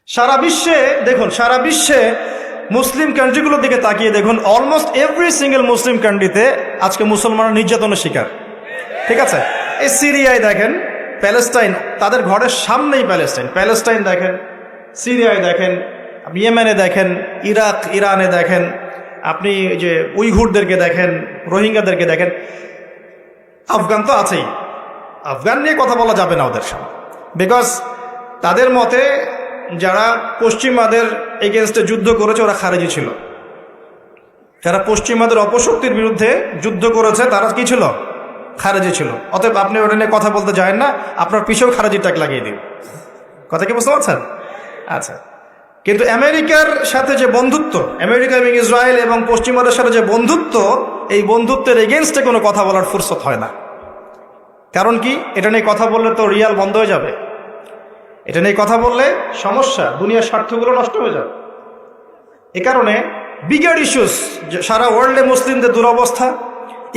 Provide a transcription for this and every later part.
সারা বিশ্বে দেখুন, সারা বিশ্বে মুসলিম কান্ট্রিগুলোর দিকে তাকিয়ে দেখুন, অলমোস্ট এভরি সিঙ্গেল মুসলিম কান্ট্রিতে আজকে মুসলমানরা নির্যাতনের শিকার। ঠিক আছে, এই সিরিয়ায় দেখেন, প্যালেস্টাইন, তাদের ঘরের সামনেই প্যালেস্টাইন, প্যালেস্টাইন দেখেন, সিরিয়ায় দেখেন, ইয়েমেনে দেখেন, ইরাক ইরানে দেখেন, আপনি যে উইঘুরদেরকে দেখেন, রোহিঙ্গাদেরকে দেখেন, আফগান তো আছেই। আফগান নিয়ে কথা বলা যাবে না ওদের সামনে, বিকজ তাদের মতে যারা পশ্চিমাদের এগেনস্টে যুদ্ধ করেছে ওরা খারেজি ছিল। যারা পশ্চিমাদের অপশক্তির বিরুদ্ধে যুদ্ধ করেছে তারা কি ছিল? খারেজি ছিল। অতএব আপনি ওটা নিয়ে কথা বলতে যাবেন না, আপনার পিছেও খারেজি ট্যাগ লাগিয়ে দিন। কথা কি বুঝতে পারছেন? আচ্ছা, কিন্তু আমেরিকার সাথে যে বন্ধুত্ব, আমেরিকা এবং ইসরায়েল এবং পশ্চিমাদের সাথে যে বন্ধুত্ব, এই বন্ধুত্বের এগেনস্টে কোনো কথা বলার ফুরসত হয় না। কারণ কি? এটা নিয়ে কথা বললে তো রিয়াল বন্ধ হয়ে যাবে। এটা নিয়ে কথা বললে সমস্যা, দুনিয়ার স্বার্থগুলো নষ্ট হয়ে যাবে। এ কারণে বিগার ইস্যুস, সারা ওয়ার্ল্ডে মুসলিমদের দুরবস্থা,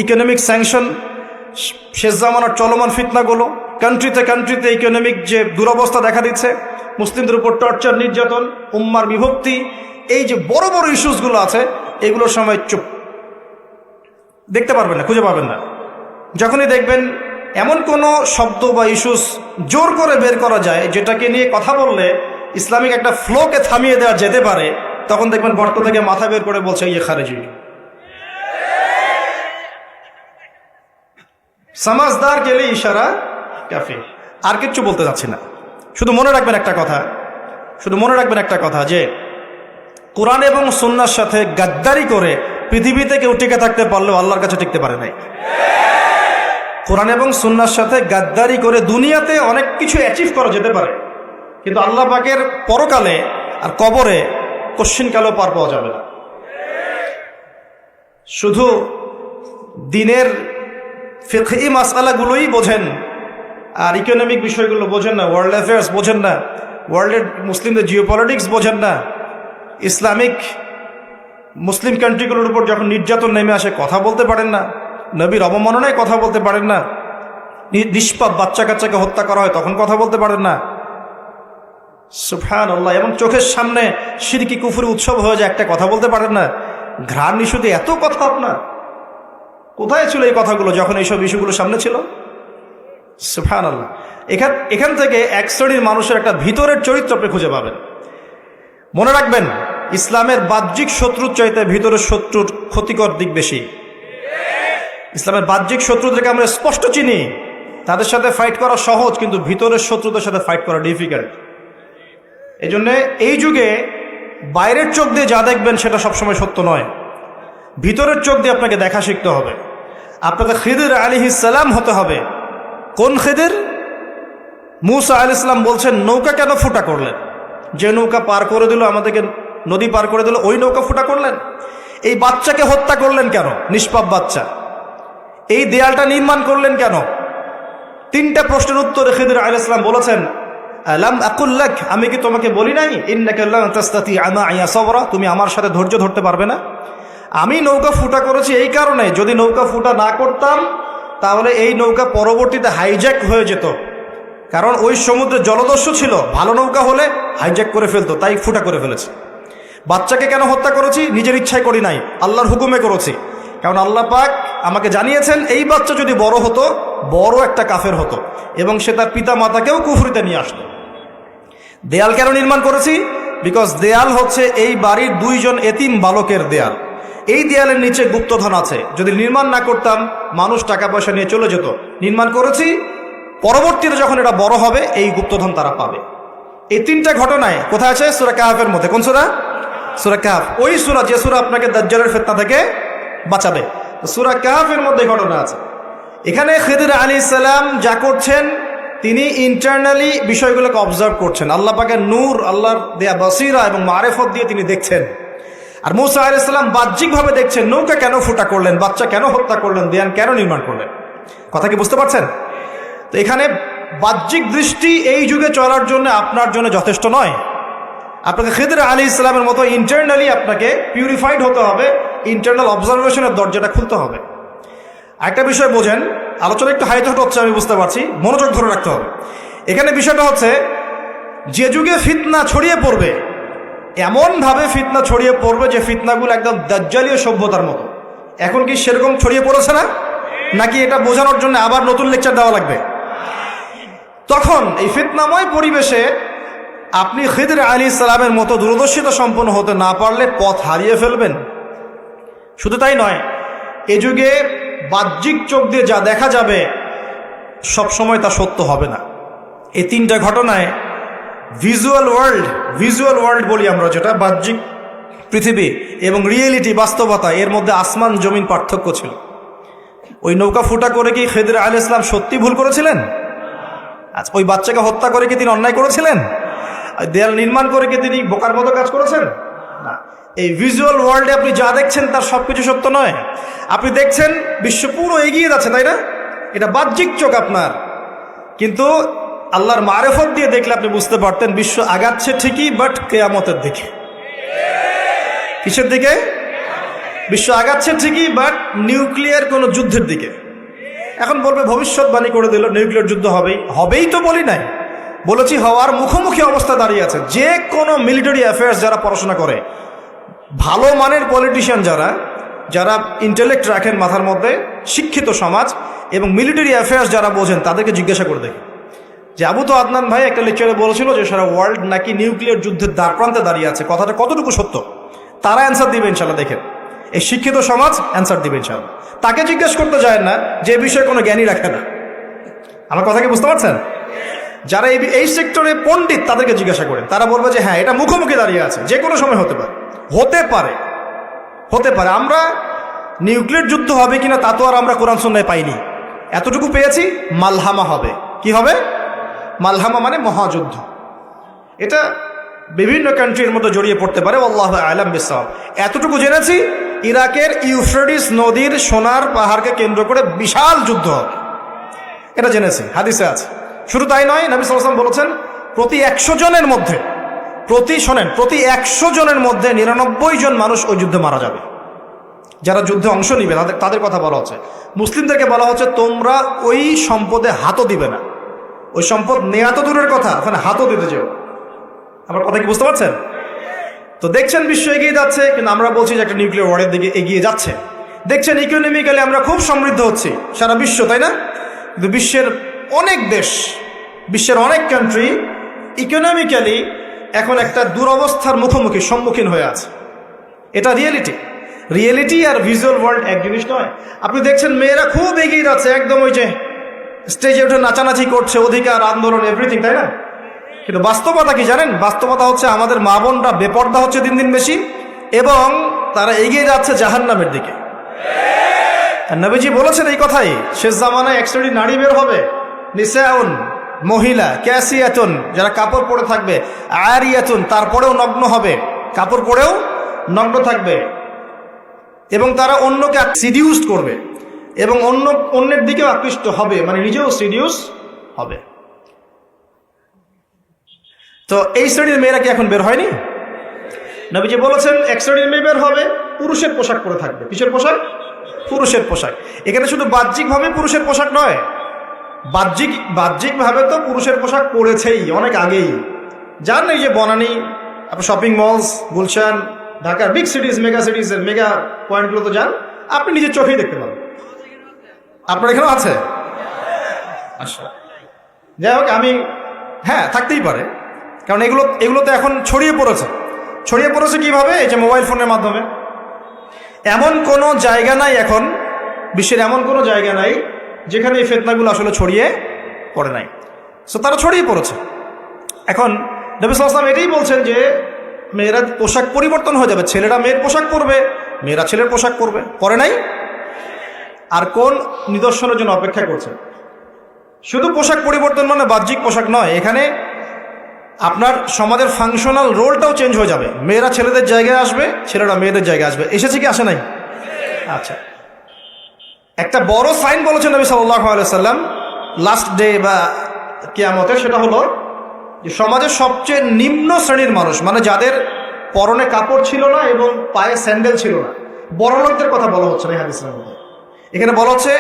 ইকোনমিক স্যাংশন, শেষ জামানার চলমান ফিতনাগুলো, কান্ট্রিতে কান্ট্রিতে ইকোনমিক যে দুরবস্থা দেখা দিচ্ছে, মুসলিমদের উপর টর্চার, নির্যাতন, উম্মার বিভক্তি, এই যে বড় বড় ইস্যুসগুলো আছে, এগুলোর সময় চুপ, দেখতে পারবেন না, খুঁজে পাবেন না। যখনই দেখবেন এমন কোনো শব্দ বা ইস্যুস জোর করে বের করা যায় যেটাকে নিয়ে কথা বললে ইসলামিক একটা ফ্লোকে থামিয়ে দেওয়া যেতে পারে, তখন দেখবেন গর্ত থেকে মাথা বের করে বলছে ইয়ে খারেজি। সমাজদার গেলে ইশারা কাফি। আর কিচ্ছু বলতে যাচ্ছি না, শুধু মনে রাখবেন একটা কথা, যে কোরআন এবং সুন্নাহর সাথে গাদ্দারি করে পৃথিবীতে কেউ টিকে থাকতে পারলেও আল্লাহর কাছে টিকতে পারে নাই। কোরআন এবং সুন্নাহর সাথে গাদ্দারি করে দুনিয়াতে অনেক কিছু অ্যাচিভ করা যেতে পারে, কিন্তু আল্লাহ পাকের পরকালে আর কবরে কশ্চিনকালেও পার পাওয়া যাবে না। শুধু দিনের ফিকহি মাসআলাগুলোই বোঝেন আর ইকোনমিক বিষয়গুলো বোঝেন না, ওয়ার্ল্ড অ্যাফেয়ার্স বোঝেন না, ওয়ার্ল্ডের মুসলিমদের জিওপলিটিক্স বোঝেন না, ইসলামিক মুসলিম কান্ট্রিগুলোর উপর যখন নির্যাতন নেমে আসে কথা বলতে পারেন না, নবীর অবমাননায় কথা বলতে পারেন না, নিষ্পাপ বাচ্চা কাচ্চাকে হত্যা করা হয় তখন কথা বলতে পারেন না, সুবহানাল্লাহ, এবং চোখের সামনে শিরকি কুফরি উৎসব হয়ে যায়, একটা কথা বলতে পারেন না। ঘ্রাণ ইস্যুতে এত কথা, আপনার কোথায় ছিল এই কথাগুলো যখন এইসব ইস্যুগুলো সামনে ছিল? সুবহানাল্লাহ। এখান থেকে এক শ্রেণীর মানুষের একটা ভিতরের চরিত্র আপনি খুঁজে পাবেন। মনে রাখবেন, ইসলামের বাহ্যিক শত্রুর চাইতে ভিতরের শত্রুর ক্ষতিকর দিক বেশি। ইসলামের বাহ্যিক শত্রুদেরকে আমরা স্পষ্ট চিনি, তাদের সাথে ফাইট করা সহজ, কিন্তু ভিতরের শত্রুদের সাথে ফাইট করা ডিফিকাল্ট। এই জন্যে এই যুগে বাইরের চোখ দিয়ে যা দেখবেন সেটা সবসময় সত্য নয়, ভিতরের চোখ দিয়ে আপনাকে দেখা শিখতে হবে। আপনাকে খিদির আলাইহিস সালাম হতে হবে। কোন খিদির? মুসা আলাইহিস সালাম বলছেন, নৌকা কেন ফুটা করলেন? যে নৌকা পার করে দিল, আমাদেরকে নদী পার করে দিল, ওই নৌকা ফুটা করলেন? এই বাচ্চাকে হত্যা করলেন কেন? নিষ্পাপ বাচ্চা। এই দেয়ালটা নির্মাণ করলেন কেন? তিনটা প্রশ্নের উত্তরে খিদির আলাইহিস সালাম বলেছেন, আলাম আকুল লাক, আমি কি তোমাকে বলি নাই ইন্নাকা লান তাস্তাতিআ মা'ইয়া সাবরা, তুমি আমার সাথে ধৈর্য ধরতে পারবে না? আমি নৌকা ফুটা করেছি এই কারণে, যদি নৌকা ফুটা না করতাম তাহলে এই নৌকা পরবর্তীতে হাইজ্যাক হয়ে যেত, কারণ ওই সমুদ্রে জলদস্যু ছিল, ভালো নৌকা হলে হাইজ্যাক করে ফেলতো, তাই ফুটা করে ফেলেছি। বাচ্চাকে কেন হত্যা করেছি? নিজের ইচ্ছায় করি নাই, আল্লাহর হুকুমে করেছি, কারণ আল্লাহ পাক আমাকে জানিয়েছেন এই বাচ্চা যদি বড় হতো, বড় একটা কাফের হতো এবং সে তার পিতা মাতাকেও কুফরিতে নিয়ে আসতো। দেয়াল কেন নির্মাণ করেছি? বিকজ দেয়াল হচ্ছে এই বাড়ির দুইজন এতিম বালকের দেয়াল। এই দেয়ালের নিচে গুপ্তধন আছে, যদি নির্মাণ না করতাম মানুষ টাকা পয়সা নিয়ে চলে যেত। নির্মাণ করেছি, পরবর্তীতে যখন এটা বড় হবে এই গুপ্তধন তারা পাবে। এই তিনটা ঘটনায় কোথায় আছে? সূরা কাহফের মধ্যে। কোন সূরা? সূরা কাহফ। ওই সূরা যে সূরা আপনাকে দাজ্জালের ফিতনা থেকে বাঁচাবে, সূরা কাহফের মধ্যে ঘটনা আছে। এখানে খিদির আলাইহিস সালাম যা করছেন, তিনি ইন্টারনালি বিষয়গুলোকে অবজার্ভ করছেন। আল্লাহ পাকের নূর, আল্লাহর দেয়া বসিরা এবং মারিফত দিয়ে তিনি দেখছেন। আর মুসা আলাইহিস সালাম বাহ্যিকভাবে দেখছেন, নৌকা কেন ফুটা করলেন, বাচ্চা কেন হত্যা করলেন, দেয়াল কেন নির্মাণ করলেন। কথা কি বুঝতে পারছেন? তো এখানে বাহ্যিক দৃষ্টি এই যুগে চলার জন্য আপনার জন্য যথেষ্ট নয়। আপনাকে খিদির আলাইহিস সালামের মতো ইন্টারনালি আপনাকে পিউরিফাইড হতে হবে, ইন্টারনাল অবজারভেশনের দরজাটা খুলতে হবে। একটা বিষয় বোঝেন, আলোচনা একটু হাইট হচ্ছে, আমি বুঝতে পারছি, মনোযোগ ধরে রাখতে হবে। এখানে বিষয়টা হচ্ছে যে যুগে ফিতনা ছড়িয়ে পড়বে, এমনভাবে ফিতনা ছড়িয়ে পড়বে যে ফিতনাগুলো একদম দাজ্জালীয় সভ্যতার মতো। এখন কি সেরকম ছড়িয়ে পড়েছে না? নাকি এটা বোঝানোর জন্য আবার নতুন লেকচার দেওয়া লাগবে? তখন এই ফিতনাময় পরিবেশে আপনি খিদর আলাইহিস সালামের মতো দূরদর্শিতা সম্পন্ন হতে না পারলে পথ হারিয়ে ফেলবেন। শুধু তাই নয়, এ যুগে বাহ্যিক চোখ দিয়ে যা দেখা যাবে সবসময় তা সত্য হবে না। এই তিনটা ঘটনায় ভিজুয়াল ওয়ার্ল্ড বলি আমরা, যেটা বাহ্যিক পৃথিবী এবং রিয়েলিটি বাস্তবতা, এর মধ্যে আসমান জমিন পার্থক্য ছিল। ওই নৌকা ফুটা করে কি খিদর আলাইহিস সালাম সত্যি ভুল করেছিলেন? আচ্ছা, ওই বাচ্চাকে হত্যা করে কি তিনি অন্যায় করেছিলেন? দেয়াল নির্মাণ করে কি তিনি বোকার মতো কাজ করেছেন? না। এই ভিজুয়াল ওয়ার্ল্ডে আপনি যা দেখছেন তার সবকিছু সত্য নয়। আপনি দেখছেন বিশ্ব পুরো এগিয়ে যাচ্ছে, তাই না? এটা বাহ্যিক চোখ আপনার, কিন্তু আল্লাহর মারেফত দিয়ে দেখলে আপনি বুঝতে পারতেন বিশ্ব আগাচ্ছে ঠিকই, বাট কিয়ামতের দিকে। কিসের দিকে? বিশ্ব আগাচ্ছে ঠিকই, বাট নিউক্লিয়ার কোন যুদ্ধের দিকে। এখন বলবে ভবিষ্যৎবাণী করে দিল নিউক্লিয়ার যুদ্ধ হবেই তো বলি নাই, বলেছি হওয়ার মুখোমুখি অবস্থা দাঁড়িয়ে আছে। যে কোনো মিলিটারি অ্যাফেয়ার্স যারা পড়াশোনা করে, ভালো মানের পলিটিশিয়ান যারা ইন্টেলেক্ট রাখেন মাথার মধ্যে, শিক্ষিত সমাজ এবং মিলিটারি অ্যাফেয়ার্স যারা বোঝেন, তাদেরকে জিজ্ঞাসা করে দেখি যে আবু তো আদনান ভাই একটা লেকচারে বলেছিল যে সারা ওয়ার্ল্ড নাকি নিউক্লিয়ার যুদ্ধের দ্বারপ্রান্তে দাঁড়িয়ে আছে, কথাটা কতটুকু সত্য? তারা অ্যান্সার দিবে ইনশাল্লাহ। দেখেন, এই শিক্ষিত সমাজ অ্যান্সার দিবে ইনশাল্লাহ। তাকে জিজ্ঞেস করতে যায় না যে বিষয়ে কোনো জ্ঞানী রাখে না। আমার কথা কি বুঝতে পারছেন? যারা এই সেক্টরে পণ্ডিত তাদেরকে জিজ্ঞাসা করেন, তারা বলবে যে হ্যাঁ, এটা মুখোমুখি দাঁড়িয়ে আছে, যে কোনো সময় হতে পারে। আমরা নিউক্লিয়ার যুদ্ধ হবে কিনা তা তো আর আমরা কোরআন সুন্নাহয় পাইনি। এতটুকু পেয়েছি, মালহামা হবে। কি হবে? মালহামা মানে মহাযুদ্ধ। এটা বিভিন্ন কান্ট্রির মধ্যে জড়িয়ে পড়তে পারে, আল্লাহু আ'লাম বিসসাওয়াব। এতটুকু জেনেছি, ইরাকের ইউফ্রেটিস নদীর সোনার পাহাড়কে কেন্দ্র করে বিশাল যুদ্ধ হবে, এটা জেনেছি, হাদিসে আছে। শুধু তাই নয়, নবী সাল্লাল্লাহু আলাইহি ওয়াসাল্লাম বলেছেন প্রতি 100 জনের মধ্যে 99 জন মানুষ ওই যুদ্ধে মারা যাবে। যারা যুদ্ধে অংশ নিবে তাদের কথা বলা হচ্ছে। মুসলিমদেরকে বলা হচ্ছে তোমরা ওই সম্পদে হাতও দিবে না। ওই সম্পদ নেয়া তো দূরের কথা, ওখানে হাতও দিতে যেও। আমার কথা কি বুঝতে পারছেন? তো দেখছেন বিশ্ব এগিয়ে যাচ্ছে, কিন্তু আমরা বলছি যে একটা নিউক্লিয়ার ওয়ারের দিকে এগিয়ে যাচ্ছে। দেখছেন ইকোনমিক্যালি আমরা খুব সমৃদ্ধ হচ্ছি, সারা বিশ্ব, তাই না? কিন্তু বিশ্বের অনেক দেশ, বিশ্বের অনেক কান্ট্রি ইকোনমিক্যালি এখন একটা দুরবস্থার সম্মুখীন হয়ে আছে। এটা রিয়েলিটি আর ভিজুয়াল ওয়ার্ল্ড এক জিনিস নয়। আপনি দেখছেন মেয়েরা খুব এগিয়ে যাচ্ছে, একদম ওই যে স্টেজে উঠে নাচানাচি করছে, অধিকার আন্দোলন এভরিথিং, তাই না? কিন্তু বাস্তবতা কি জানেন? বাস্তবতা হচ্ছে আমাদের মা বোনরা বেপর্দা হচ্ছে দিন দিন বেশি, এবং তারা এগিয়ে যাচ্ছে জাহান্নামের দিকে। নবীজি বলেছেন এই কথাই, শেষ জামানায় এক শ্রেণীর নারী বের হবে, নিসাউন, মহিলা, ক্যাসিয়াতুন, যারা কাপড় পরে থাকবে, আরিয়াতুন, তারপরেও নগ্ন হবে, কাপড় পরেও নগ্ন থাকবে, এবং তারা অন্যকে সিডিউস করবে এবং অন্যের দিকেও আকৃষ্ট হবে, মানে নিজেও সিডিউস হবে। তো এই শ্রেণীর মেয়েরা কি এখন বের হয়নি? নবীজি বলেছেন এক শ্রেণীর মেয়ে বের হবে, পুরুষের পোশাক পরে থাকবে। কিসের পোশাক? পুরুষের পোশাক। এখানে শুধু বাহ্যিকভাবে পুরুষের পোশাক নয়, বাহ্যিকভাবে তো পুরুষের পোশাক পরেছেই অনেক আগেই। যান এই যে বনানী, আপনার শপিং মলস, গুলশান, ঢাকার বিগ সিটিজ, মেগা সিটিজের মেগা পয়েন্টগুলো তো যান, আপনি নিজের চোখেই দেখতে পাবেন। আপনার এখানেও আছে? আচ্ছা, যাই হোক, হ্যাঁ, থাকতেই পারে, কারণ এগুলো তো এখন ছড়িয়ে পড়েছে কিভাবে? এই যে মোবাইল ফোনের মাধ্যমে। এমন কোনো জায়গা নাই এখন, বিশ্বের এমন কোনো জায়গা নাই যেখানে এই ফিতনাগুলো আসলে ছড়িয়ে পড়ে নাই। সো তারা ছড়িয়ে পড়েছে। এখন নবী সাল্লাল্লাহু আলাইহি ওয়াসাল্লাম এটাই বলছেন যে মেয়েরা পোশাক পরিবর্তন হয়ে যাবে, ছেলেরা মেয়ের পোশাক পরবে, মেয়েরা ছেলের পোশাক পরবে। পরে নাই? আর কোন নিদর্শনের জন্য অপেক্ষা করছে? শুধু পোশাক পরিবর্তন মানে বাহ্যিক পোশাক নয়, এখানে আপনার সমাজের ফাংশনাল রোলটাও চেঞ্জ হয়ে যাবে। মেয়েরা ছেলেদের জায়গায় আসবে, ছেলেরা মেয়েদের জায়গায় আসবে। এসেছে কি আসে নাই? আচ্ছা, একটা বড় সাইন বলেছেন নবী সাল্লাল্লাহু আলাইহি ওয়াসাল্লাম লাস্ট ডে বা কিয়ামতে, সেটা হলো যে সমাজের সবচেয়ে নিম্ন শ্রেণীর মানুষ, মানে যাদের পরনে কাপড় ছিল না এবং পায়ে স্যান্ডেল ছিল না, বড় লোকদের কথা বলা হচ্ছে না এই হাদিসের মধ্যে। এখানে বলা হচ্ছে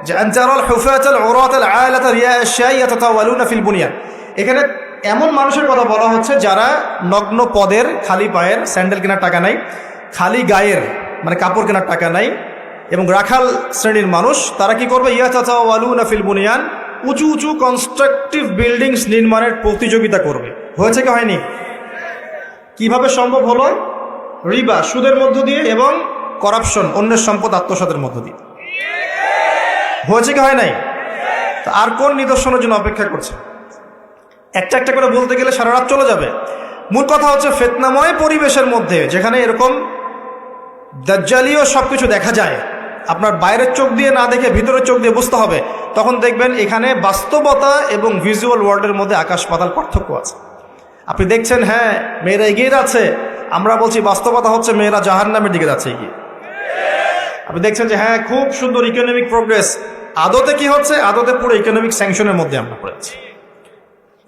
যে আনজারাল হুফাতাল উরাতাল আলাতা রিয়া আশ-শাই ইয়াতাতাওয়ালুনা ফিল বুনিয়ান। এখানে এমন মানুষের কথা বলা হচ্ছে যারা নগ্ন পদের, খালি পায়ের, স্যান্ডেল কেনার টাকা নাই, খালি গায়ের মানে কাপড় কেনার টাকা নাই, এবং রাখাল শ্রেণীর মানুষ, তারা কি করবে? ইয়াতাতাওয়ালুনা ফিল বুনিয়ান, উঁচু উঁচু কনস্ট্রাকটিভ বিল্ডিংস নির্মাণের প্রতিযোগিতা করবে। হয়েছে কি হয়নি? কিভাবে সম্ভব হলো? রিবা, সুদের মধ্য দিয়ে, এবং করাপশন, অন্যের সম্পদ আত্মসাতের মধ্য দিয়ে। হয়েছে কি হয় নাই? আর কোন নিদর্শনের জন্য অপেক্ষা করছে? একটা একটা করে বলতে গেলে সারা রাত চলে যাবে। মূল কথা হচ্ছে, ফিতনাময় পরিবেশের মধ্যে যেখানে এরকম দাজ্জালীয় সবকিছু দেখা যায়, আপনার বাইরের চোখ দিয়ে না দেখে ভিতরের চোখ দিয়ে বুঝতে হবে, তখন দেখবেন এখানে বাস্তবতা এবং ভিজুয়াল ওয়ার্ল্ডের মধ্যে আকাশ পাতাল পার্থক্য আছে। আপনি দেখছেন হ্যাঁ মেয়েরা এগিয়ে যাচ্ছে, আমরা বলছি বাস্তবতা হচ্ছে মেয়েরা জাহান্নামের দিকে যাচ্ছে এগিয়ে। আপনি দেখছেন যে হ্যাঁ খুব সুন্দর ইকোনমিক প্রোগ্রেস, আদতে কি হচ্ছে? আদতে পুরো ইকোনমিক স্যাংশনের মধ্যে আমরা পড়েছি,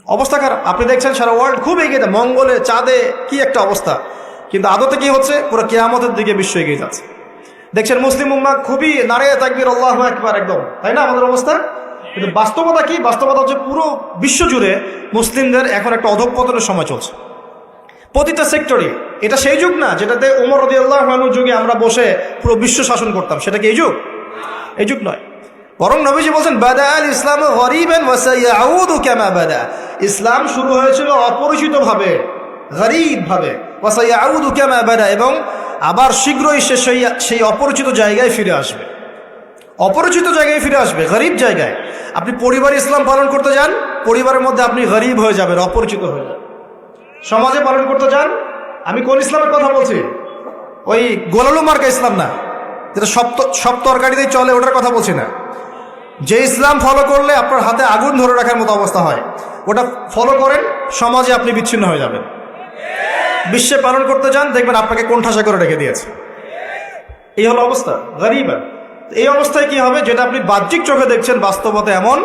অবস্থা খারাপ। আপনি দেখছেন সারা ওয়ার্ল্ড খুব এগিয়ে যায়, মঙ্গলে, চাঁদে, কি একটা অবস্থা, কিন্তু আদতে কি হচ্ছে? পুরো কিয়ামতের দিকে বিশ্ব এগিয়ে যাচ্ছে। দেখছেন মুসলিম উম্মাহ খুবই নারায়ে তাকবীর, আল্লাহু আকবার, একদম, তাই না আমাদের অবস্থা? কিন্তু বাস্তবতা কি? বাস্তবতা হচ্ছে পুরো বিশ্ব জুড়ে মুসলিমদের এখন একটা অধঃপতনের সময় চলছে, প্রতিটা সেক্টরে। এটা সেই যুগ না যেটাতে ওমর রাদিয়াল্লাহু আনহুর যুগে আমরা বসে পুরো বিশ্ব শাসন করতাম, সেটা কি এই যুগ? এই যুগ নয়। বরং নবীজি বলছেন বাদা আল ইসলাম গরিবান ওয়া সায়াউদু কামা বাদা। ইসলাম শুরু হয়েছিল অপরিচিত ভাবে, গরীব ভাবে, ওয়া সায়াউদু কামা বাদা, এবং আবার শীঘ্রই সেই অপরিচিত জায়গায় ফিরে আসবে। অপরিচিত জায়গায় ফিরে আসবে, গরীব জায়গায়। আপনি পরিবারে ইসলাম পালন করতে যান, পরিবারের মধ্যে আপনি গরীব হয়ে যাবেন, অপরিচিত হয়ে যাবেন। সমাজে পালন করতে যান, আমি কোন ইসলামের কথা বলছি? ওই গোলালু মার্কা ইসলাম না, যেটা সব তরকারিতেই চলে, ওটার কথা বলছি না। যে ইসলাম ফলো করলে আপনার হাতে আগুন ধরে রাখার মতো অবস্থা হয়, ওটা ফলো করেন, সমাজে আপনি বিচ্ছিন্ন হয়ে যাবেন। বিশ্বে পালন করতে যান, দেখবেন আপনাকে কোণঠাসা করে রেখে দিয়েছে। এই হলো অবস্থা, গরীব। এই অবস্থায় কি হবে? যেটা আপনি বাহ্যিক চোখে দেখছেন, বাস্তবতা এমন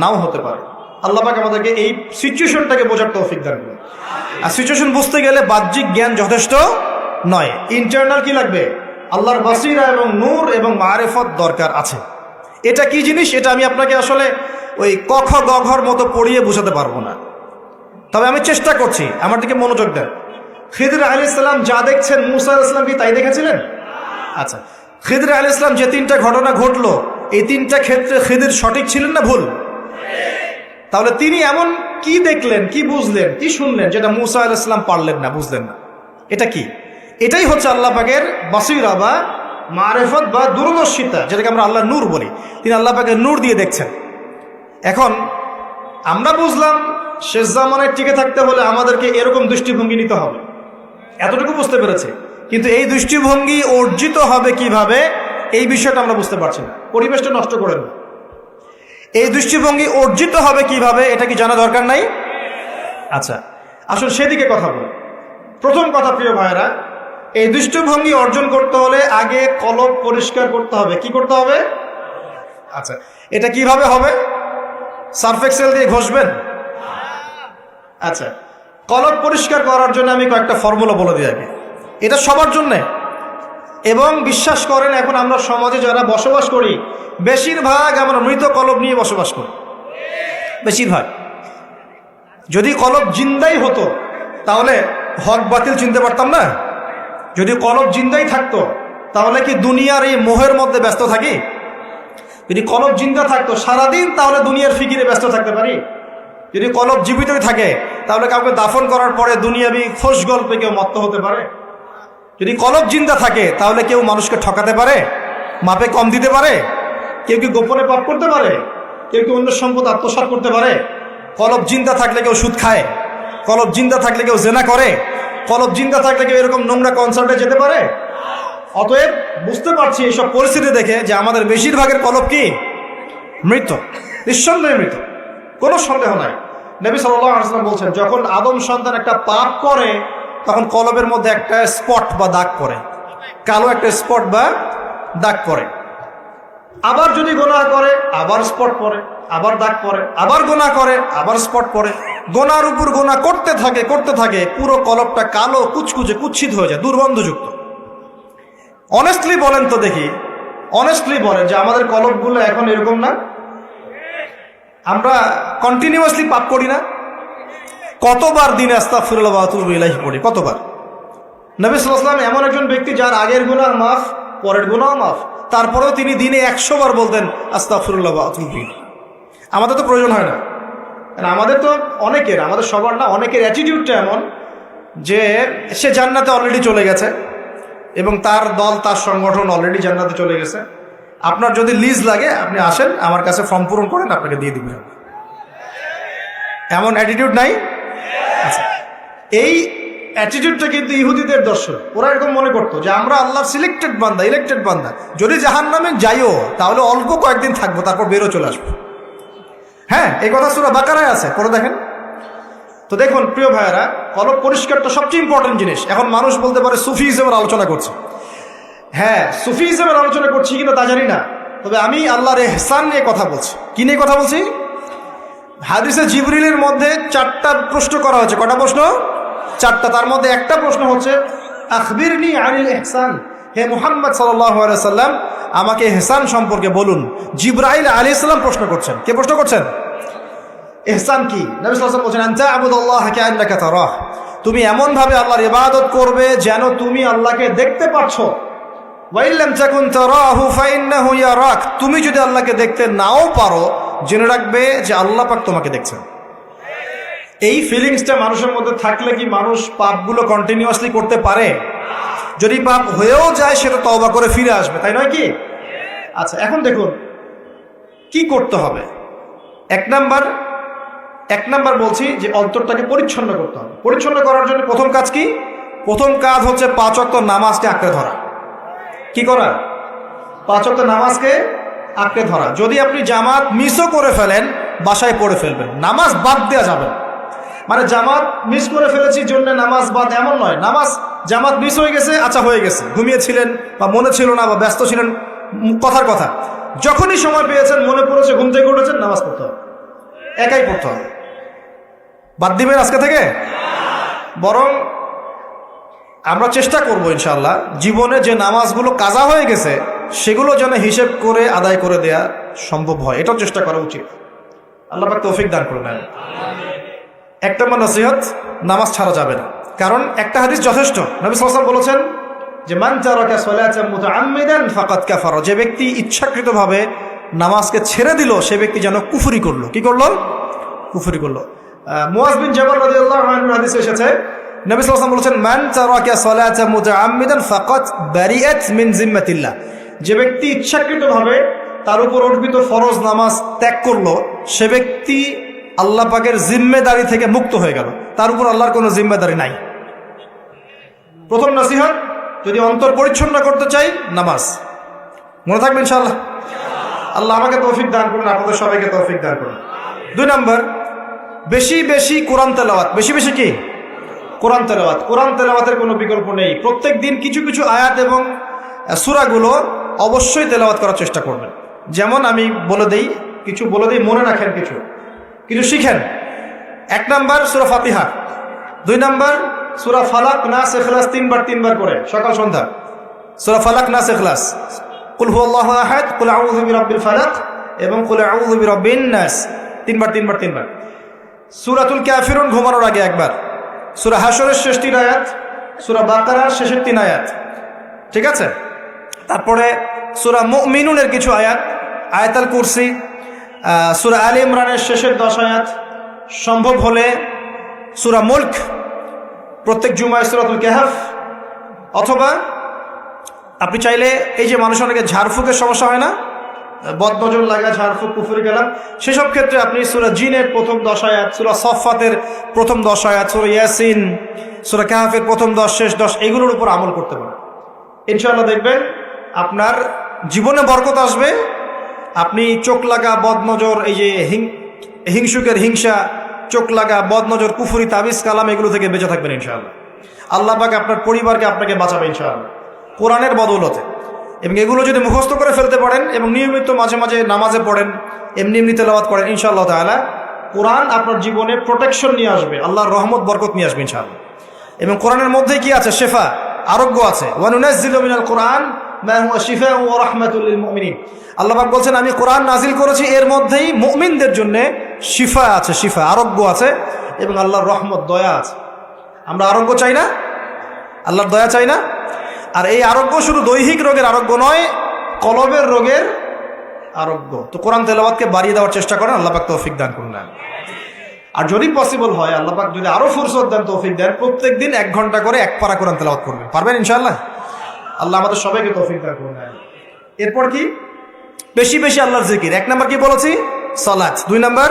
নাও হতে পারে। আল্লাহ পাক আমাদেরকে এই সিচুয়েশনটাকে বোঝার তৌফিক দান করুন। আর সিচুয়েশন বুঝতে গেলে বাহ্যিক জ্ঞান যথেষ্ট নয়, ইন্টারনাল কি লাগবে? আল্লাহর বাসিরা এবং নূর এবং মারিফত দরকার আছে। এটা কি জিনিস? এটা আমি আপনাকে আসলে ওই ক খ গ ঘর মতো পড়িয়ে বোঝাতে পারবো না, তবে আমি চেষ্টা করছি। আমার দিকে মনোযোগ দেন। খিদর আলাইহিস সালাম যা দেখছেন, মুসা আলাইহিস সালাম কি তাই দেখেছিলেন? আচ্ছা, খিদর আলাইহিস সালাম যে তিনটা ঘটনা ঘটলো, এই তিনটা ক্ষেত্রে খিদর সঠিক ছিলেন না ভুল? তাহলে তিনি এমন কি দেখলেন, কি বুঝলেন, কি শুনলেন যেটা মুসা আলাইহিস সালাম পারলেন না, বুঝলেন না? এটা কি? এটাই হচ্ছে আল্লাহ পাকের বাসিরা বা মারিফত বা দূরদর্শিতা, যেটাকে আমরা আল্লাহ নূর বলি। তিনি আল্লাহ পাকের নূর দিয়ে দেখছেন। এখন আমরা বুঝলাম শেষ জামানায় টিকে থাকতে হলে আমাদেরকে এরকম দৃষ্টিভঙ্গি নিতে হবে, এতটুকু বুঝতে পেরেছে। কিন্তু এই দৃষ্টিভঙ্গি অর্জিত হবে কিভাবে, এই বিষয়টা আমরা বুঝতে পারছি না। পরিবেশটা নষ্ট করেন না। এই দৃষ্টিভঙ্গি অর্জিত হবে কিভাবে, এটা কি জানা দরকার নাই? আচ্ছা, আসলে সেদিকে কথা বলি। প্রথম কথা, প্রিয় ভাইয়েরা, এই দৃষ্টিভঙ্গি অর্জন করতে হলে আগে কলব পরিষ্কার করতে হবে। কি করতে হবে? আচ্ছা, এটা কিভাবে হবে? সার্ফ এক্সেল দিয়ে ঘষবেন? আচ্ছা, কলব পরিষ্কার করার জন্য আমি কয়েকটা ফর্মুলা বলে দিই আগে। এটা সবার জন্যে, এবং বিশ্বাস করেন এখন আমরা সমাজে যারা বসবাস করি, বেশিরভাগ আমরা মৃত কলব নিয়ে বসবাস করি, বেশিরভাগ। যদি কলব জিন্দাই হতো তাহলে হক বাতিল চিনতে পারতাম না। যদি কলব জিন্দাই থাকতো তাহলে কি দুনিয়ার এই মোহের মধ্যে ব্যস্ত থাকি? যদি কলব জিন্দা থাকতো সারাদিন, তাহলে দুনিয়ার ফিকিরে ব্যস্ত থাকতে পারি। যদি কলব জীবিতই থাকে তাহলে কাউকে দাফন করার পরে দুনিয়াবি খোশ গল্পে কেউ মত্ত হতে পারে? যদি কলব জিন্দা থাকে তাহলে কেউ মানুষকে ঠকাতে পারে, মাপে কম দিতে পারে, কেউ কি গোপনে পাপ করতে পারে, কেউ কি অন্য সম্পদ আত্মসাৎ করতে পারে? কলব জিন্দা থাকলে কেউ সুদ খায়, কলব জিন্দা থাকলে কেউ জেনা করে, কলব জিন্দা থাকলে কেউ এরকম নোংরা কনসার্টে যেতে পারে? অতএব বুঝতে পারছি এইসব পরিস্থিতি দেখে যে আমাদের বেশিরভাগের কলব কি? মৃত, নিঃসন্দেহে মৃত, কোনো সন্দেহ নাই। নবী সাল্লাল্লাহু আলাইহি ওয়াসাল্লাম বলছেন, যখন আদম সন্তান একটা পাপ করে তখন কলবের মধ্যে একটা স্পট বা দাগ পড়ে, কালো একটা স্পট বা দাগ পড়ে। আবার যদি গুনাহ করে আবার স্পট পড়ে, আবার দাগ পড়ে, আবার গুনাহ করে আবার স্পট পড়ে। গোনার উপর গোনা করতে থাকে, পুরো কলবটা কালো, কুচকুচে, কুৎসিত হয়ে যায়, দুর্গন্ধযুক্ত। অনেস্টলি বলেন তো দেখি, অনেস্টলি বলেন যে আমাদের কলবগুলো এখন এরকম না? আমরা কন্টিনিউয়াসলি পাপ করি না? কতবার দিনে আস্তাগফিরুল্লাহ ওয়া আতুবু ইলাইহি পড়ি, কতবার? নবী সাল্লাল্লাহু আলাইহি ওয়াসাল্লাম এমন একজন ব্যক্তি যার আগের গুনাহ মাফ, পরের গুনাহ মাফ, তারপরেও তিনি দিনে 100 বার বলতেন আস্তাগফিরুল্লাহ ওয়া আতুবু ইলাইহি। আমাদের তো প্রয়োজন হয় না, কারণ আমাদের তো অনেকের, আমাদের সবার না, অনেকের অ্যাটিটিউডটা এমন যে সে জান্নাতে অলরেডি চলে গেছে এবং তার দল, তার সংগঠন অলরেডি জান্নাতে চলে গেছে। আপনার যদি লিজ লাগে আপনি আসেন, আমার কাছে ফর্ম পূরণ করেন, আপনাকে দিয়ে দিবেন। এমন অ্যাটিটিউড নাই? আচ্ছা, এই অ্যাটিটিউডটা কিন্তু ইহুদিদের দর্শন। ওরা এরকম মনে করতো যে আমরা আল্লাহর সিলেক্টেড বান্দা, ইলেক্টেড বান্দা, যদি জাহান্নামে যাইও তাহলে অল্প কয়েকদিন থাকবো, তারপর বেরো চলে আসবো। হ্যাঁ, এই কথা সূরা বাকারায় আছে, পড়ে দেখেন। তো দেখুন প্রিয় ভাইয়েরা, কলব পরিষ্কারটা সবচেয়ে ইম্পর্টেন্ট জিনিস। এখন মানুষ বলতে পারে সুফিজমের আলোচনা করছে। হ্যাঁ, সুফিজমের আলোচনা করছি কিনা তা জানি না, তবে আমি আল্লাহর ইহসান নিয়ে কথা বলছি। কি নিয়ে কথা বলছি? হাদিসে জিবরিলের মধ্যে 4টা প্রশ্ন করা হয়েছে। কটা প্রশ্ন? 4টা। তার মধ্যে একটা প্রশ্ন হচ্ছে আখবিরনি আনিল ইহসান, হে মুহাম্মদ সাল্লাল্লাহু আলাইহি সাল্লাম আমাকে ইহসান সম্পর্কে বলুন। জিবরাইল আলাইহিস সালাম প্রশ্ন করছেন। কে প্রশ্ন করছেন? ইহসান কি? নবী সাল্লাল্লাহু আলাইহি ওয়াসাল্লাম বলেন আনতা আবুদুল্লাহ কাআন্নাকা তারাহ, তুমি এমন ভাবে আল্লাহর ইবাদত করবে যেন তুমি আল্লাহকে দেখতে পাচ্ছ। ওয়া ইল্লাম তাকুন তারাহু ফাইন্নাহু ইয়ারাক, তুমি যদি আল্লাহকে দেখতে নাও পারো জেনে রাখবে যে আল্লাহ পাক তোমাকে দেখছেন। এই ফিলিংসটা মানুষের মধ্যে থাকলে কি মানুষ পাপগুলো কন্টিনিউয়াসলি করতে পারে? যদি পাপ হয়েও যায় সেটা তওবা করে ফিরে আসবে, তাই নয় কি? আচ্ছা, এখন দেখুন কি করতে হবে। এক নাম্বার বলছি যে অন্তরটাকে পরিচ্ছন্ন করতে হবে। পরিচ্ছন্ন করার জন্য প্রথম কাজ কি? প্রথম কাজ হচ্ছে 5 ওয়াক্ত নামাজকে আঁকড়ে ধরা। কি করা? 5 ওয়াক্ত নামাজকে আঁকড়ে ধরা। যদি আপনি জামাত মিসও করে ফেলেন, বাসায় পড়ে ফেলবেন, নামাজ বাদ দেওয়া যাবে না। মানে জামাত মিস করে ফেলেছি জন্য নামাজ বাদ, এমন নয়। নামাজ জামাত মিস হয়ে গেছে, আচ্ছা হয়ে গেছে, ঘুমিয়েছিলেন বা মনে ছিল না বা ব্যস্ত ছিলেন, কথার কথা, যখনই সময় পেয়েছেন, মনে পড়েছে, ঘুম থেকে উঠেছেন, নামাজ পড়তে হবে, একাই পড়তে হবে। বাদ দিবেন আজকে থেকে? বরং আমরা চেষ্টা করবো ইনশাআল্লাহ জীবনে যে নামাজগুলো কাজা হয়ে গেছে সেগুলো যেন হিসেব করে আদায় করে দেয়া সম্ভব হয়, এটাও চেষ্টা করা উচিত। আল্লাহ পাক তৌফিক দান করুন। এক নম্বর নসিহত, নামাজ ছাড়া যাবে না। কারণ একটা হাদিস যথেষ্ট। নবী সাল্লাল্লাহু আলাইহি ওয়াসাল্লাম বলেছেন যে মান তারাকা সালাতান মুতাআম্মিদান ফাকাদ কাফারা, যে ব্যক্তি ইচ্ছাকৃতভাবে নামাজকে ছেড়ে দিল সে ব্যক্তি যেন কুফরি করলো। কি করলো? কুফরি করলো। মুআয বিন জাবাল রাদিয়াল্লাহু আনহু হাদিসে এসেছে নবী সাল্লাল্লাহু আলাইহি ওয়াসাল্লাম বলেছেন মান তারাকা সালাতান মুতাআম্মিদান ফাকাদ বারিআত মিন জিম্মাতিল্লাহ, যে ব্যক্তি ইচ্ছাকৃতভাবে তার উপর অর্পিত ফরজ নামাজ ত্যাগ করলো সে ব্যক্তি আল্লাহ পাকের জিম্মেদারি থেকে মুক্ত হয়ে গেল, তার উপর আল্লাহর কোনো জিম্মেদারি নাই। প্রথম নসিহত, যদি অন্তর পরিচ্ছন্ন করতে চাই নামাজ। মনে থাকবে ইনশাআল্লাহ। আল্লাহ আমাকে তৌফিক দান করুন, আপনাদের সবাইকে তৌফিক দান করুন। 2 নম্বর, বেশি বেশি কোরআন তেলাওয়াত। বেশি বেশি কি? কোরআন তেলাওয়াত। কোরআন তেলাওয়াতের কোনো বিকল্প নেই। প্রত্যেক দিন কিছু কিছু আয়াত এবং সূরাগুলো অবশ্যই তেলাওয়াত করার চেষ্টা করবেন। যেমন আমি বলে দেই, কিছু বলে দিই, মনে রাখেন, কিছু শিখেন। 1 নম্বর সূরা ফাতিহা, 2 নম্বর সূরা ফালাক, নাস, ইখলাস 3 বার করে সকাল সন্ধ্যা। সূরা ফালাক, নাস, ইখলাস, কুল হুয়াল্লাহু আহাদ, কুল আউযু বিরাব্বিল ফালাক এবং কুল আউযু বিরাব্বিন নাস 3 বার। সূরাতুল কাফিরুন ঘুমানোর আগে একবার, সূরা হাশরের শেষ 3 আয়াত, সূরা বাকারার শেষের 3 আয়াত, ঠিক আছে? তারপরে সূরা মুমিনুনের কিছু আয়াত, আয়াতুল কুরসি, সূরা আলে ইমরানের শেষের 10 আয়াত, সম্ভব হলে সূরা মুলক, প্রত্যেক জুমায় সূরাতুল কাহফ, অথবা আপনি চাইলে এই যে মানুষ অনেকে ঝাড়ফুঁকের সমস্যা হয় না, বদনজর লাগা, ঝাড়ফুঁক, কুফরি কালাম, সেসব ক্ষেত্রে আপনি সূরা জিনের প্রথম 10 আয়াত, সূরা সফফাতের প্রথম 10 আয়াত, সূরা ইয়াসিন, সূরা কাহফের প্রথম 10 শেষ 10 এগুলোর উপর আমল করতে পারেন। ইনশাআল্লাহ দেখবেন আপনার জীবনে বরকত আসবে। আপনি চোখ লাগা, বদনজর, এই যে হিংসুকের হিংসা, চোখ লাগা, বদনজর, কুফরি, তাবিজ কালাম এগুলো থেকে বেঁচে থাকবেন ইনশাআল্লাহ। আল্লাহ পাক আপনার পরিবারকে আপনাকে বাঁচাবে ইনশাআল্লাহ কোরআনের বদৌলতে। এবং এগুলো যদি মুখস্থ করে ফেলতে পারেন এবং নিয়মিত মাঝে মাঝে নামাজে পড়েন, এমনি তেলাওয়াত করেন, ইনশাআল্লাহ তাআলা কোরআন আপনার জীবনে প্রোটেকশন নিয়ে আসবে, আল্লাহর রহমত বরকত নিয়ে আসবে ইনশাআল্লাহ। এবং কোরআনের মধ্যে কি আছে? শেফা, আরোগ্য আছে। ওয়া নুনাজ্জিলু মিনাল কোরআন মা হুয়া শিফাউন ওয়া রাহমাতুল লিল মুমিনিন। আল্লাহ পাক বলছেন আমি কোরআন নাজিল করেছি, এর মধ্যেই মুমিনদের জন্য শিফা আছে, শিফা, আরোগ্য আছে এবং আল্লাহর রহমত, দয়া আছে। আমরা আরোগ্য চাই না? আল্লাহর দয়া চাই না? আর এই আরোগ্য শুধু দৈহিক রোগের আরোগ্য নয়, কলবের রোগের আরোগ্য। তো কোরআন তেলাওয়াতকে বাড়িয়ে দেওয়ার চেষ্টা করেন, আল্লাহ পাক তৌফিক দান করুন। আর যদি পসিবল হয়, আল্লাহ পাক যদি আরো ফুরসত দেন, তৌফিক দেন, প্রত্যেক দিন 1 ঘন্টা করে 1 পারা কোরআন তেলাওয়াত করবেন। পারবেন ইনশাআল্লাহ? আল্লাহ আমাদের সবাইকে তৌফিক দান করুন। এরপর কি? বেশি বেশি আল্লাহর জিকির। 1 নাম্বার কি বলেছি? সালাত। 2 নাম্বার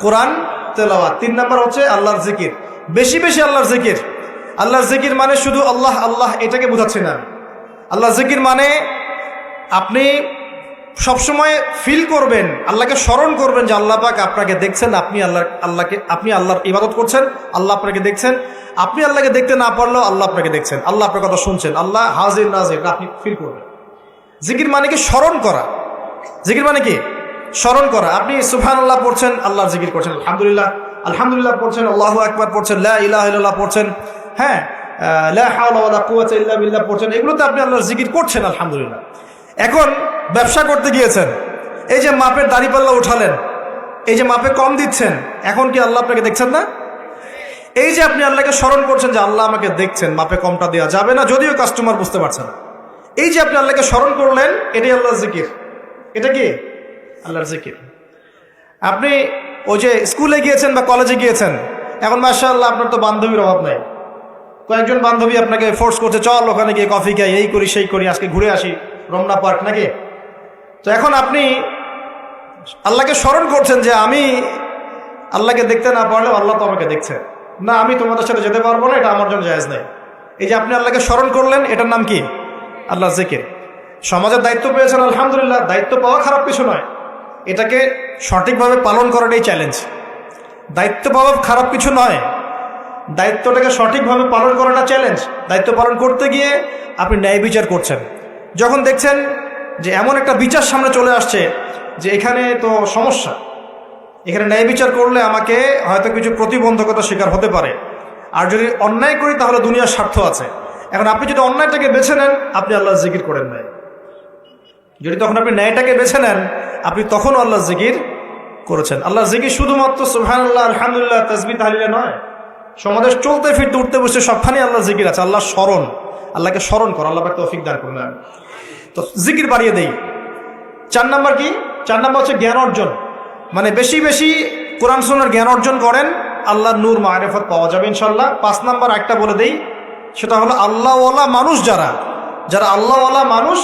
কোরআন তেলাওয়াত। 3 নাম্বার হচ্ছে আল্লাহর জিকির। বেশি বেশি আল্লাহর জিকির। আল্লাহর জিকির মানে শুধু আল্লাহ আল্লাহ এটাকে বোঝাচ্ছে না। আল্লাহর জিকির মানে আপনি সবসময় ফিল করবেন, আল্লাহকে স্মরণ করবেন যে আল্লাহ পাক আপনাকে দেখছেন, আপনি আল্লাহর ইবাদত করছেন, আল্লাহ আপনাকে দেখছেন। আপনি আল্লাহকে দেখতে না পারলেও আল্লাহ আপনাকে দেখছেন, আল্লাহ আপনার কথা শুনছেন, আল্লাহ হাজির নাজির, আপনি ফিল করবেন। জিকির মানে কি? স্মরণ করা। জিকির মানে কি? স্মরণ করা। আপনি সুবহানাল্লাহ পড়ছেন, আল্লাহর জিকির করছেন, আলহামদুলিল্লাহ আলহামদুলিল্লাহ পড়ছেন, আল্লাহু আকবার পড়ছেন, লা ইলাহা ইল্লাল্লাহ পড়ছেন, হ্যাঁ, লা হাওলা ওয়ালা কুওয়াতা ইল্লা বিল্লাহ পড়ছেন, এগুলোতে আপনি আল্লাহর জিকির করছেন, আলহামদুলিল্লাহ। এখন ব্যবসা করতে গিয়েছেন, এই যে মাপের দাড়িপাল্লা উঠালেন, এই যে মাপে কম দিচ্ছেন, এখন কি আল্লাহ আপনাকে দেখছেন না? এই যে আপনি আল্লাহকে স্মরণ করছেন যে আল্লাহ আমাকে দেখছেন, মাপে কমটা দেওয়া যাবে না, যদিও কাস্টমার বুঝতে পারছে না। এই যে আপনি আল্লাহকে স্মরণ করলেন, এটাই আল্লাহর জিকির। এটা কি? আল্লাহর জিকির। আপনি ওই যে স্কুলে গিয়েছেন বা কলেজে গিয়েছেন, এখন মাশাআল্লাহ আপনার তো বান্ধবীর অভাব নাই, কয়েকজন বান্ধবী আপনাকে ফোর্স করছে, চল ওখানে গিয়ে কফি খাই, এই করি সেই করি, আজকে ঘুরে আসি রমনা পার্ক, নাকি? তো এখন আপনি আল্লাহকে স্মরণ করছেন যে আমি আল্লাহকে দেখতে না পারলেও আল্লাহ তো আমাকে দেখছেন, না আমি তোমাদের সাথে যেতে পারবো না, এটা আমার জন্য জায়েজ নাই। এই যে আপনি আল্লাহকে স্মরণ করলেন, এটার নাম কি? আল্লাহর জিকির। সমাজের দায়িত্ব পেয়েছেন, আলহামদুলিল্লাহ, দায়িত্ব পাওয়া খারাপ কিছু নয়, এটাকে সঠিকভাবে পালন করাটাই চ্যালেঞ্জ। দায়িত্ব পাওয়া খারাপ কিছু নয়, দায়িত্বটাকে সঠিকভাবে পালন করাটা চ্যালেঞ্জ। দায়িত্ব পালন করতে গিয়ে আপনি ন্যায় বিচার করছেন, যখন দেখছেন যে এমন একটা বিচার সামনে চলে আসছে যে এখানে তো সমস্যা, এখানে ন্যায় বিচার করলে আমাকে হয়তো কিছু প্রতিবন্ধকতার শিকার হতে পারে, আর যদি অন্যায় করি তাহলে দুনিয়ার স্বার্থ আছে। এখন আপনি যদি অন্যায়টাকে বেছে নেন, আপনি আল্লাহর জিকির করেন নাই। যদি তখন আপনি ন্যায়টাকে বেছে নেন, আপনি তখন আল্লাহর জিকির করেছেন। আল্লাহর জিকির শুধুমাত্র সুবহানাল্লাহ আলহামদুলিল্লাহ তাসবিহ তাহলিলে নয়, সমাজে চলতে ফিরতে উঠতে বসে সবখানে আল্লাহর জিকির আছে। আল্লাহর স্মরণ, আল্লাহকে স্মরণ কর, আল্লাহ পাক তৌফিক দান করুন। তো জিকির বাড়িয়ে দেই। 4 নাম্বার কি? 4 নাম্বার হচ্ছে জ্ঞান অর্জন। মানে বেশি বেশি কোরআন সুন্নাহর জ্ঞান অর্জন করেন, আল্লাহর নূর মারিফত পাওয়া যাবে ইনশাআল্লাহ। 5 নাম্বার একটা বলে দেই, সেটা হলো আল্লাহওয়ালা মানুষ, যারা আল্লাহওয়ালা মানুষ,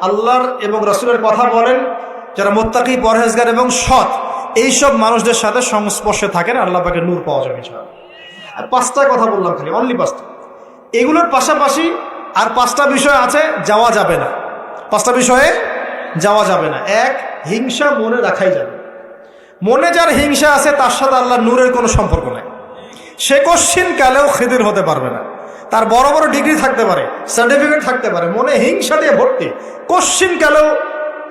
আল্লাহর এবং রাসূলের কথা বলেন, যারা মুত্তাকি, পরহেজগার এবং সৎ, এইসব মানুষদের সাথে সংস্পর্শে থাকেন, আল্লাহ পাকের নূর পাওয়া যাবে ইনশাআল্লাহ। আর 5টা কথা বললাম, খালি অনলি 5টা। এগুলোর পাশাপাশি আর 5টা বিষয় আছে, যাওয়া যাবে না। 5টা বিষয়ে যাওয়া যাবে না। 1, হিংসা মনে রাখাই যাবে। মনে যার হিংসা আছে, তার সাথে আল্লাহর নূরের কোনো সম্পর্ক নাই। সে কোশ্চিন কালেও খিদির হতে পারবে না। তার বড় বড় ডিগ্রি থাকতে পারে, সার্টিফিকেট থাকতে পারে, মনে হিংসা দিয়ে ভর্তি, কোশ্চিন কালেও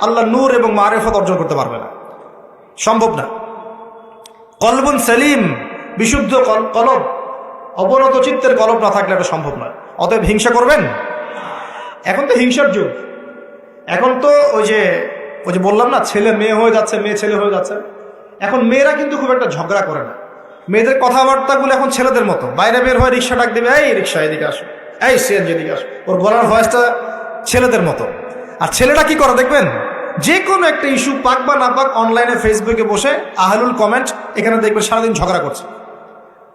আল্লাহর নূর এবং মারিফত অর্জন করতে পারবে না, সম্ভব না। কলবুন সেলিম, বিশুদ্ধ কলব, অবনত চিত্তের কলব না থাকলে এটা সম্ভব নয়। অতএব হিংসা করবেন। এখন তো হিংসার যুগ। এখন তো ওই যে বললাম না, ছেলে মেয়ে হয়ে যাচ্ছে, মেয়ে ছেলে হয়ে যাচ্ছে। এখন মেয়েরা কিন্তু খুব একটা ঝগড়া করে না। মেয়েদের কথাবার্তাগুলো এখন ছেলেদের মতো। বাইরে বের হয়ে রিক্সা ডাক দেবে, এই রিক্সা এদিকে আসো, এই সিএনজি এদিকে আসো, ওর গলার ভয়েসটা ছেলেদের মতো। আর ছেলেটা কি করে দেখবেন, যে কোনো একটা ইস্যু পাক বা না পাক, অনলাইনে ফেসবুকে বসে আহলুল কমেন্ট, এখানে দেখবেন সারাদিন ঝগড়া করছে।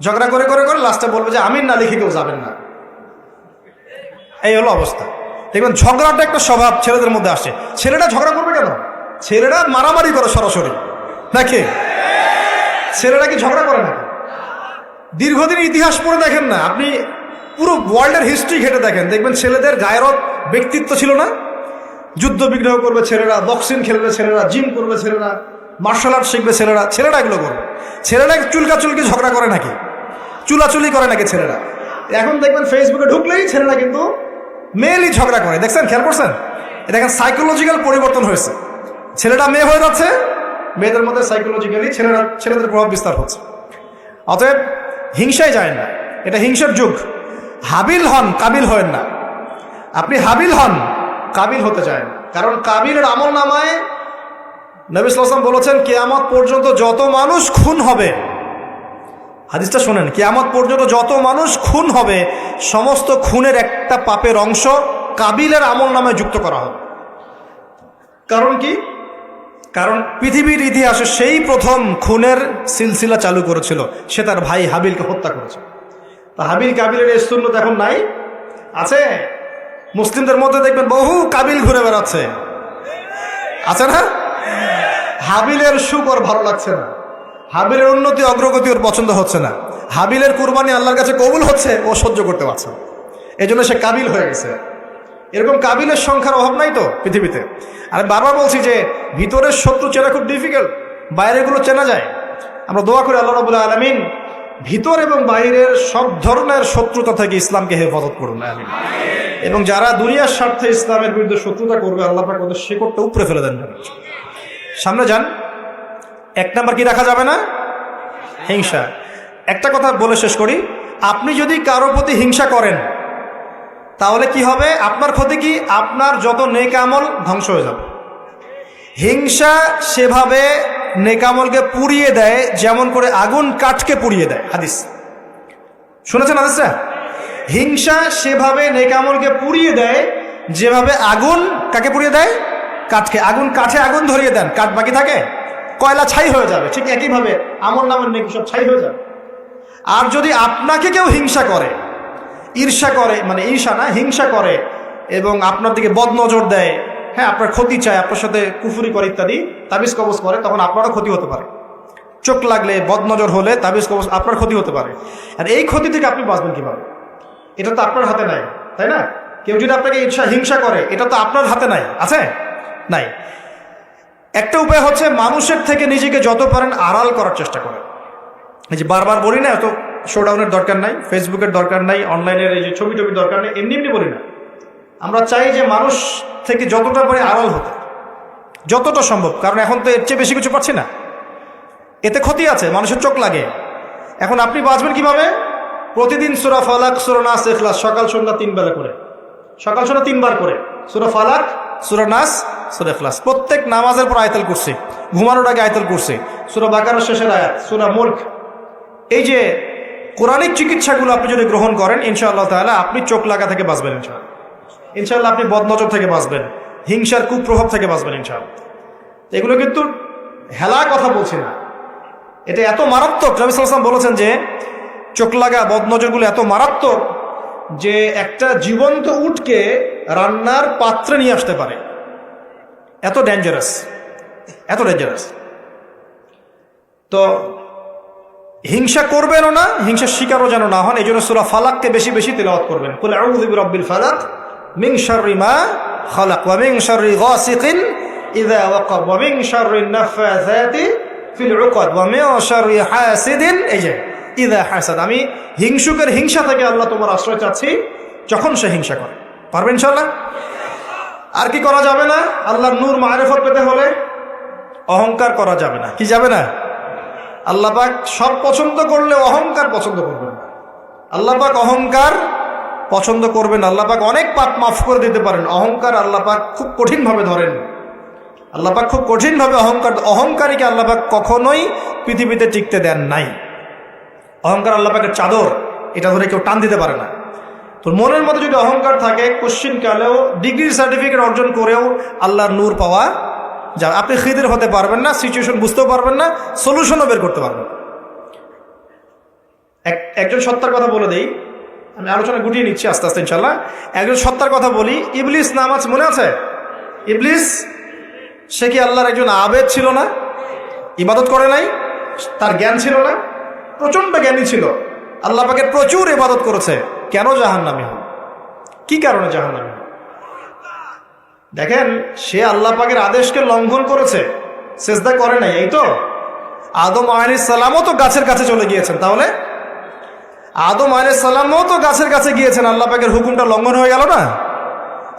ঝগড়া করে করে করে লাস্টে বলবে যে আমিন না লিখে কেউ যাবেন না। এই হলো অবস্থা। দেখবেন ঝগড়াটা একটা স্বভাব ছেলেদের মধ্যে আসছে। ছেলেটা ঝগড়া করবে কেন? ছেলেরা মারামারি করে সরাসরি, নাকি? ছেলেরা কি ঝগড়া করে না? দীর্ঘদিন ইতিহাস পড়ে দেখেন না আপনি, পুরো ওয়ার্ল্ডের হিস্ট্রি ঘেটে দেখেন, দেখবেন ছেলেদের গায়রত, ব্যক্তিত্ব ছিল না? যুদ্ধ বিগ্রহ করবে ছেলেরা, বক্সিং খেলবে ছেলেরা, জিম করবে ছেলেরা, মার্শাল আর্ট শিখবে ছেলেরা এগুলো করবে। ছেলেরা চুলকি ঝগড়া করে নাকি? চুলাচুলি করে নাকি ছেলেরা? এখন দেখবেন ফেসবুকে ঢুকলেই ছেলেরা কিন্তু মেয়েলি ঝগড়া করে। দেখছেন, খেয়াল করছেন? দেখেন সাইকোলজিক্যাল পরিবর্তন হয়েছে। ছেলেটা মেয়ে হয়ে যাচ্ছে, মেয়েদের মধ্যে সাইকোলজিক্যালি ছেলেদের প্রভাব বিস্তার হচ্ছে। অতএব হিংসায় যায় না, এটা হিংসার যুগ। হাবিল হন, কাবিল হয়েন না। আপনি হাবিল হন, কাবিল হতে চায় না। কারণ কাবিলের আমল নামায় নবী সাল্লাল্লাহু আলাইহি ওয়াসাল্লাম বলেছেন, কিয়ামত পর্যন্ত যত মানুষ খুন হবে, হাদিসটা শোনেন, কিয়ামত পর্যন্ত যত মানুষ খুন হবে সমস্ত খুনের একটা পাপের অংশ কাবিলের আমল নামে যুক্ত করা হবে। কারণ কি? কারণ পৃথিবীর ইতিহাসে সেই প্রথম খুনের সিলসিলা চালু করেছিল, সে তার ভাই হাবিলকে হত্যা করেছে। তা হাবিল কাবিলের এই সুন্নত এখন নাই, আছে? মুসলিমদের মধ্যে দেখবেন বহু কাবিল ঘুরে বেড়াচ্ছে, আছে না? হাবিলের সুখ ওর ভালো লাগছে না, হাবিলের উন্নতি অগ্রগতি ওর পছন্দ হচ্ছে না, হাবিলের কুরবানি আল্লাহর কাছে কবুল হচ্ছে, ও সহ্য করতে পারছে না, এই জন্য সে কাবিল হয়ে গেছে। এরকম কাবিলের সংখ্যার অভাব নাই তো পৃথিবীতে। আর বারবার বলছি যে ভিতরের শত্রু চেনা খুব ডিফিকাল্ট, বাইরেগুলো চেনা যায়। আমরা দোয়া করি আল্লাহ রাব্বুল আলামিন ভিতর এবং বাইরের সব ধরনের শত্রুতা থেকে ইসলামকে হেফাজত করুন, আমিন। এবং যারা দুনিয়ার স্বার্থে ইসলামের বিরুদ্ধে শত্রুতা করবে, আল্লাহ পাক ওদের শিকড়টা উপরে ফেলে দেন। সামনে যান। 1 নাম্বার কি রাখা যাবে না? হিংসা। একটা কথা বলে শেষ করি, আপনি যদি কারোর প্রতি হিংসা করেন তাহলে কি হবে? আপনার ক্ষতি কি? আপনার যত নেক আমল ধ্বংস হয়ে যাবে। হিংসা সেভাবে নেক আমলকে পুড়িয়ে দেয় যেমন করে আগুন কাঠকে পুড়িয়ে দেয়। হাদিস শুনেছেন হাদিসটা? হিংসা সেভাবে নেক আমলকে পুড়িয়ে দেয় যেভাবে আগুন কাকে পুড়িয়ে দেয়? কাঠকে। আগুন কাঠে আগুন ধরিয়ে দেন, কাঠ বাকি থাকে? কয়লা ছাই হয়ে যাবে। ঠিক একইভাবে আমল নামের নেকি সব ছাই হয়ে যাবে। আর যদি আপনাকে কেউ হিংসা করে, ঈর্ষা করে, মানে ঈর্ষা না, হিংসা করে এবং আপনার দিকে বদনজর দেয়, হ্যাঁ, আপনার ক্ষতি চায়, আপনার সাথে কুফুরি করে ইত্যাদি, তাবিজ কবজ করে, তখন আপনারও ক্ষতি হতে পারে। চোখ লাগলে, বদনজর হলে, তাবিজ কবজ, আপনার ক্ষতি হতে পারে। আর এই ক্ষতি থেকে আপনি বাঁচবেন কিভাবে? এটা তো আপনার হাতে নাই, তাই না? কেউ যদি আপনাকে হিংসা করে, এটা তো আপনার হাতে নাই, আছে? নাই। একটা উপায় হচ্ছে মানুষের থেকে নিজেকে যত পারেন আড়াল করার চেষ্টা করেন। এই যে বারবার বলি না, এত শোডাউনের দরকার নাই, ফেসবুকের দরকার নাই, অনলাইনের এই যে ছবি টবির দরকার নেই, এমনি এমনি বলি না। আমরা চাই যে মানুষ থেকে যতটা পারে আড়াল হতে, যতটা সম্ভব। কারণ এখন তো এর চেয়ে বেশি কিছু পাচ্ছি না, এতে ক্ষতি আছে, মানুষের চোখ লাগে। এখন আপনি বাঁচবেন কিভাবে? প্রতিদিন সূরা ফালাক, সূরা নাস, ইখলাস সকাল সন্ধ্যা 3 বেলা করে, সকাল সন্ধ্যা 3 বার করে সূরা ফালাক, সূরা নাস, সূরা ইখলাস। প্রত্যেক নামাজের পর আয়াতুল কুরসি, ঘুমানোর আগে আয়াতুল কুরসি, সূরা বাকারার শেষের আয়াত, সূরা মুলক। এই যে কোরআনিক চিকিৎসাগুলো আপনি যদি গ্রহণ করেন, ইনশাআল্লাহ তাআলা আপনি চোখ লাগা থেকে বাঁচবেন, ইনশাআল্লাহ আপনি বদনজর থেকে বাঁচবেন, হিংসার কুপ্রভাব থেকে বাঁচবেন, ইনশাআল্লাহ। এগুলো কিন্তু হেলা কথা বলছি না, এটা এত মারাত্মক। নবী সাল্লাল্লাহু আলাইহি ওয়াসাল্লাম বলেছেন যে চোখ লাগা বদনজরগুলো এত মারাত্মক যে একটা জীবন্ত উটকে রান্নার পাত্রে নিয়ে আসতে পারে। এত ডেঞ্জারাস, এত ডেঞ্জারাস। তো হিংসা করবেনও না, হিংসার শিকারও যেন না হন। এই জন্য সূরা ফালাককে বেশি বেশি তিলাওয়াত করবেন। কুল আউযু বিরাব্বিল ফালাক মিন শাররি মা খালাক ওয়া মিন শাররি গাসিকিন ইযা ওয়াকাব ওয়া মিন শাররিন নাফাযাতি ফিল উকাদ ওয়া মিন শাররি হাসিদিন ইযা হাসাদ। আমি হিংসুকের হিংসা থেকে আল্লাহ তোমার আশ্রয় চাচ্ছি যখন সে হিংসা করে। পারবেন ইনশাআল্লাহ? আর কি করা যাবে না? আল্লাহর নূর মারিফত পেতে হলে অহংকার করা যাবে না। কি যাবে না? আল্লাহ পাক সব পছন্দ করলে অহংকার পছন্দ করবেন না। আল্লাহ পাক অহংকার পছন্দ করবেন। আল্লাহ পাক অনেক পাপ মাফ করে দিতে পারেন, অহংকার আল্লাহ পাক খুব কঠিনভাবে ধরেন। আল্লাহ পাক খুব কঠিনভাবে অহংকারীকে আল্লাহ পাক কখনোই পৃথিবীতে টিকতে দেন নাই। অহংকার আল্লাহ পাকের চাদর, এটা ধরে কেউ টান দিতে পারে না। তো মনের মধ্যে যদি অহংকার থাকে, কোশ্চিন কালেও ডিগ্রির সার্টিফিকেট অর্জন করেও আল্লাহর নূর পাওয়া যা, আপনি খিদির হতে পারবেন না, সিচুয়েশন বুঝতেও পারবেন না, সলিউশনও বের করতে পারবেন। একজন সত্তার কথা বলে দেই, আমি আলোচনা গুটিয়ে নিচ্ছি আস্তে আস্তে ইনশাল্লাহ। একজন সত্তার কথা বলি, ইবলিস নাম আছে, মনে আছে? ইবলিস, সে কি আল্লাহর একজন আবেদ ছিল না? ইবাদত করে নাই? তার জ্ঞান ছিল না? প্রচন্ড জ্ঞানী ছিল, আল্লাহ পাকের প্রচুর ইবাদত করেছে। কেন জাহান্নামী হল? কি কারণে জাহান্নামী হল? দেখেন, সে আল্লাহ পাকের আদেশকে লঙ্ঘন করেছে, সেজদা করে নাই। এই তো আদম আলাইহিস সালামও তো গাছের কাছে চলে গিয়েছেন, তাহলে আদম আলাইহিস সালামও তো গাছের কাছে গিয়েছেন, আল্লাহ পাকের হুকুমটা লঙ্ঘন হয়ে গেল না?